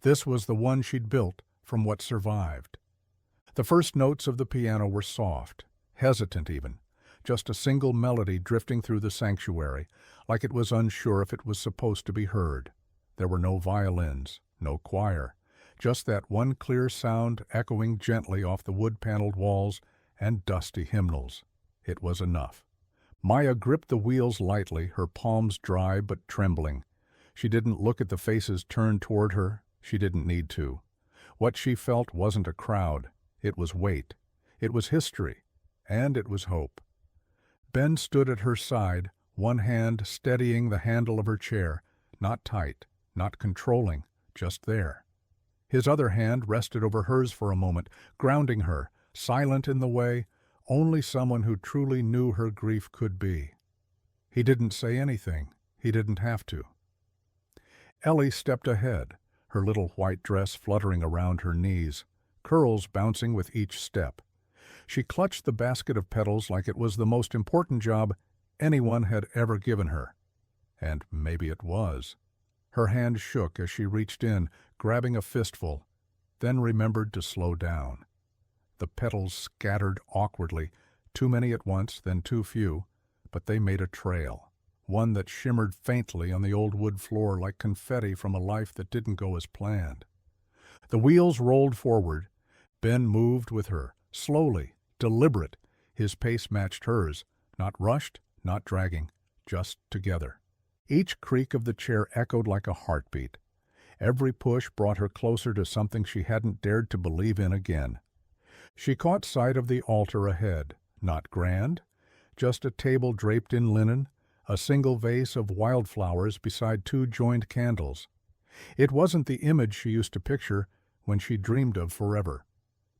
This was the one she'd built, from what survived. The first notes of the piano were soft, hesitant even, just a single melody drifting through the sanctuary, like it was unsure if it was supposed to be heard. There were no violins, no choir, just that one clear sound echoing gently off the wood-paneled walls and dusty hymnals. It was enough. Maya gripped the wheels lightly, her palms dry but trembling. She didn't look at the faces turned toward her. She didn't need to. What she felt wasn't a crowd. It was weight. It was history. And it was hope. Ben stood at her side, one hand steadying the handle of her chair, not tight, not controlling, just there. His other hand rested over hers for a moment, grounding her, silent in the way only someone who truly knew her grief could be. He didn't say anything. He didn't have to. Ellie stepped ahead, her little white dress fluttering around her knees, curls bouncing with each step. She clutched the basket of petals like it was the most important job anyone had ever given her. And maybe it was. Her hand shook as she reached in, grabbing a fistful, then remembered to slow down. The petals scattered awkwardly, too many at once, then too few, but they made a trail, one that shimmered faintly on the old wood floor like confetti from a life that didn't go as planned. The wheels rolled forward. Ben moved with her, slowly, deliberate. His pace matched hers, not rushed, not dragging, just together. Each creak of the chair echoed like a heartbeat. Every push brought her closer to something she hadn't dared to believe in again. She caught sight of the altar ahead, not grand, just a table draped in linen, a single vase of wildflowers beside two joined candles. It wasn't the image she used to picture when she dreamed of forever,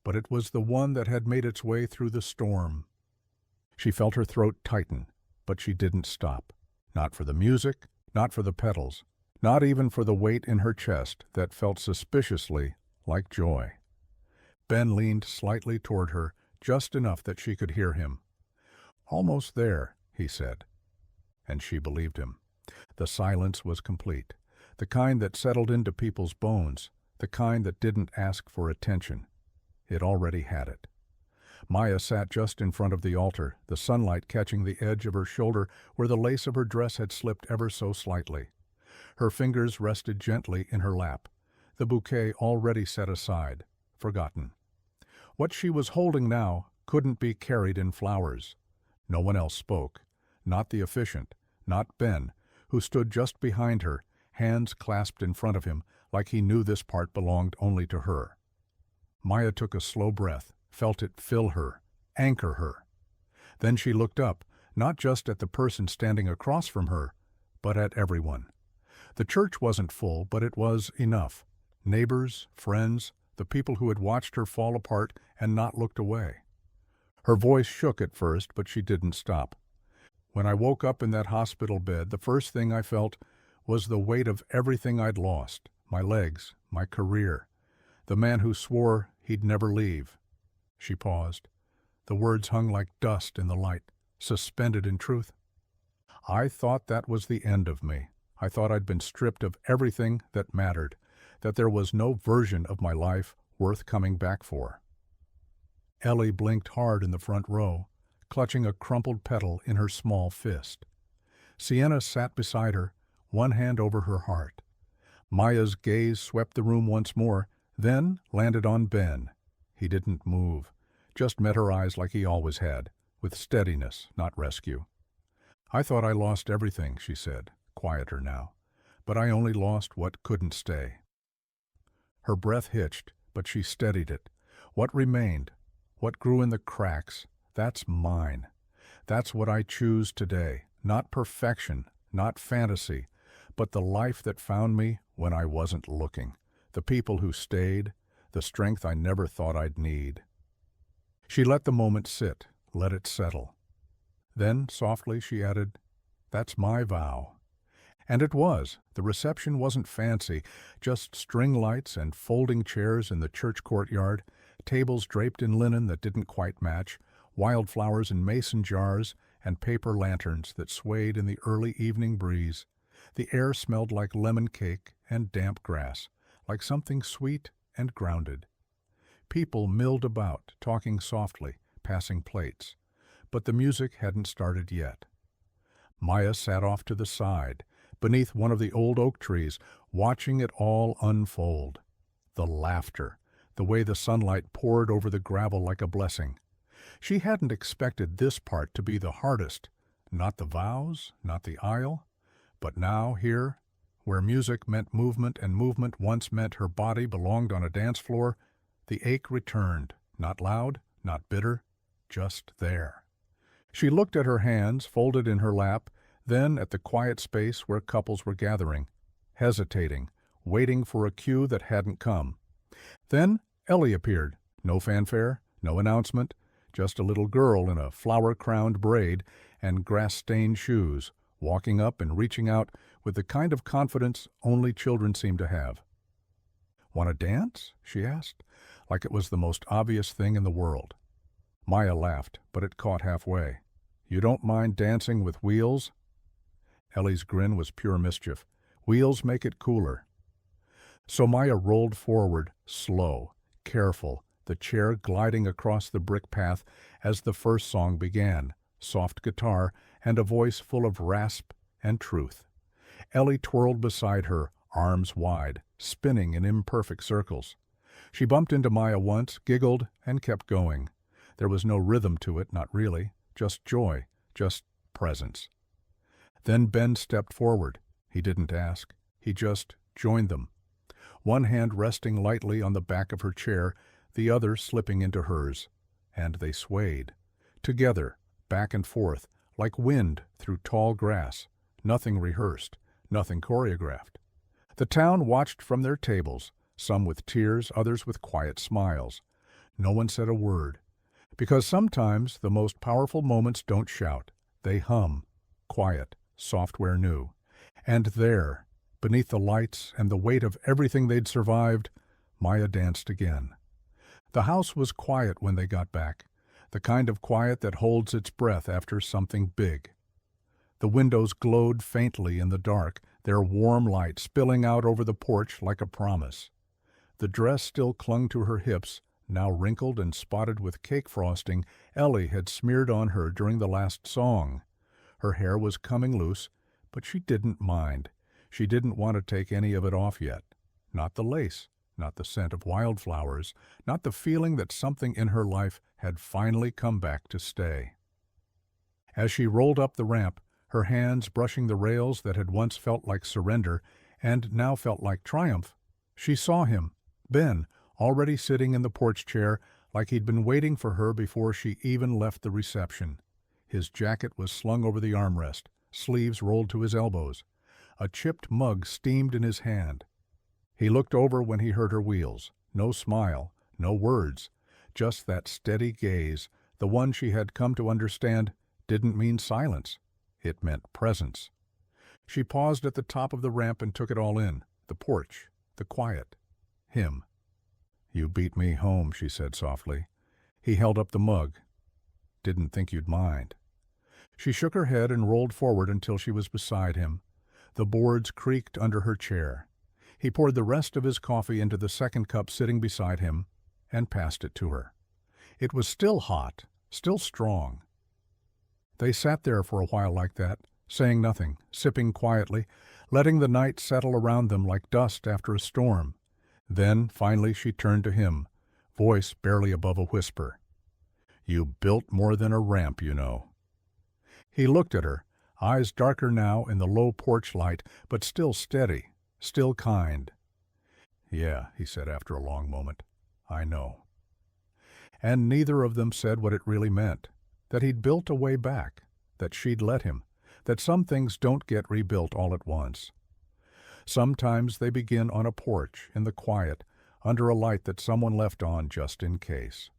but it was the one that had made its way through the storm. She felt her throat tighten, but she didn't stop. Not for the music, not for the petals, not even for the weight in her chest that felt suspiciously like joy. Ben leaned slightly toward her, just enough that she could hear him. "Almost there," he said. And she believed him. The silence was complete, the kind that settled into people's bones, the kind that didn't ask for attention. It already had it. Maya sat just in front of the altar, the sunlight catching the edge of her shoulder where the lace of her dress had slipped ever so slightly. Her fingers rested gently in her lap, the bouquet already set aside, forgotten. What she was holding now couldn't be carried in flowers. No one else spoke, not the officiant, not Ben, who stood just behind her, hands clasped in front of him, like he knew this part belonged only to her. Maya took a slow breath, felt it fill her, anchor her. Then she looked up, not just at the person standing across from her, but at everyone. The church wasn't full, but it was enough. Neighbors, friends, the people who had watched her fall apart and not looked away. Her voice shook at first, but she didn't stop. When I woke up in that hospital bed, the first thing I felt was the weight of everything I'd lost, my legs, my career, the man who swore he'd never leave. She paused. The words hung like dust in the light, suspended in truth. I thought that was the end of me. I thought I'd been stripped of everything that mattered, that there was no version of my life worth coming back for. Ellie blinked hard in the front row, clutching a crumpled petal in her small fist. Sienna sat beside her, one hand over her heart. Maya's gaze swept the room once more, then landed on Ben. He didn't move, just met her eyes like he always had, with steadiness, not rescue. "I thought I lost everything," she said, quieter now, "but I only lost what couldn't stay." Her breath hitched, but she steadied it. What remained, what grew in the cracks, that's mine. That's what I choose today. Not perfection, not fantasy, but the life that found me when I wasn't looking. The people who stayed, the strength I never thought I'd need. She let the moment sit, let it settle. Then, softly, she added, "That's my vow." And it was. The reception wasn't fancy, just string lights and folding chairs in the church courtyard, tables draped in linen that didn't quite match, wildflowers in mason jars, and paper lanterns that swayed in the early evening breeze. The air smelled like lemon cake and damp grass, like something sweet and grounded. People milled about, talking softly, passing plates. But the music hadn't started yet. Maya sat off to the side, beneath one of the old oak trees, watching it all unfold. The laughter, the way the sunlight poured over the gravel like a blessing. She hadn't expected this part to be the hardest, not the vows, not the aisle, but now here, where music meant movement and movement once meant her body belonged on a dance floor, the ache returned, not loud, not bitter, just there. She looked at her hands folded in her lap, then at the quiet space where couples were gathering, hesitating, waiting for a cue that hadn't come. Then Ellie appeared. No fanfare, no announcement, just a little girl in a flower-crowned braid and grass-stained shoes, walking up and reaching out with the kind of confidence only children seem to have. "Want to dance?" she asked, like it was the most obvious thing in the world. Maya laughed, but it caught halfway. "You don't mind dancing with wheels?" Ellie's grin was pure mischief. "Wheels make it cooler." So Maya rolled forward, slow, careful, the chair gliding across the brick path as the first song began, soft guitar and a voice full of rasp and truth. Ellie twirled beside her, arms wide, spinning in imperfect circles. She bumped into Maya once, giggled, and kept going. There was no rhythm to it, not really, just joy, just presence. Then Ben stepped forward. He didn't ask. He just joined them. One hand resting lightly on the back of her chair, the other slipping into hers. And they swayed. Together, back and forth, like wind through tall grass. Nothing rehearsed, nothing choreographed. The town watched from their tables, some with tears, others with quiet smiles. No one said a word. Because sometimes the most powerful moments don't shout. They hum, quiet, software new. And there, beneath the lights and the weight of everything they'd survived, Maya danced again. The house was quiet when they got back, the kind of quiet that holds its breath after something big. The windows glowed faintly in the dark, their warm light spilling out over the porch like a promise. The dress still clung to her hips, now wrinkled and spotted with cake frosting Ellie had smeared on her during the last song. Her hair was coming loose, but she didn't mind. She didn't want to take any of it off yet. Not the lace, not the scent of wildflowers, not the feeling that something in her life had finally come back to stay. As she rolled up the ramp, her hands brushing the rails that had once felt like surrender and now felt like triumph, she saw him, Ben, already sitting in the porch chair like he'd been waiting for her before she even left the reception. His jacket was slung over the armrest, sleeves rolled to his elbows. A chipped mug steamed in his hand. He looked over when he heard her wheels. No smile, no words, just that steady gaze, the one she had come to understand didn't mean silence. It meant presence. She paused at the top of the ramp and took it all in, the porch, the quiet, him. "You beat me home," she said softly. He held up the mug. "Didn't think you'd mind." She shook her head and rolled forward until she was beside him. The boards creaked under her chair. He poured the rest of his coffee into the second cup sitting beside him and passed it to her. It was still hot, still strong. They sat there for a while like that, saying nothing, sipping quietly, letting the night settle around them like dust after a storm. Then, finally, she turned to him, voice barely above a whisper. "You built more than a ramp, you know." He looked at her, eyes darker now in the low porch light, but still steady, still kind. "Yeah," he said after a long moment, "I know." And neither of them said what it really meant, that he'd built a way back, that she'd let him, that some things don't get rebuilt all at once. Sometimes they begin on a porch, in the quiet, under a light that someone left on just in case.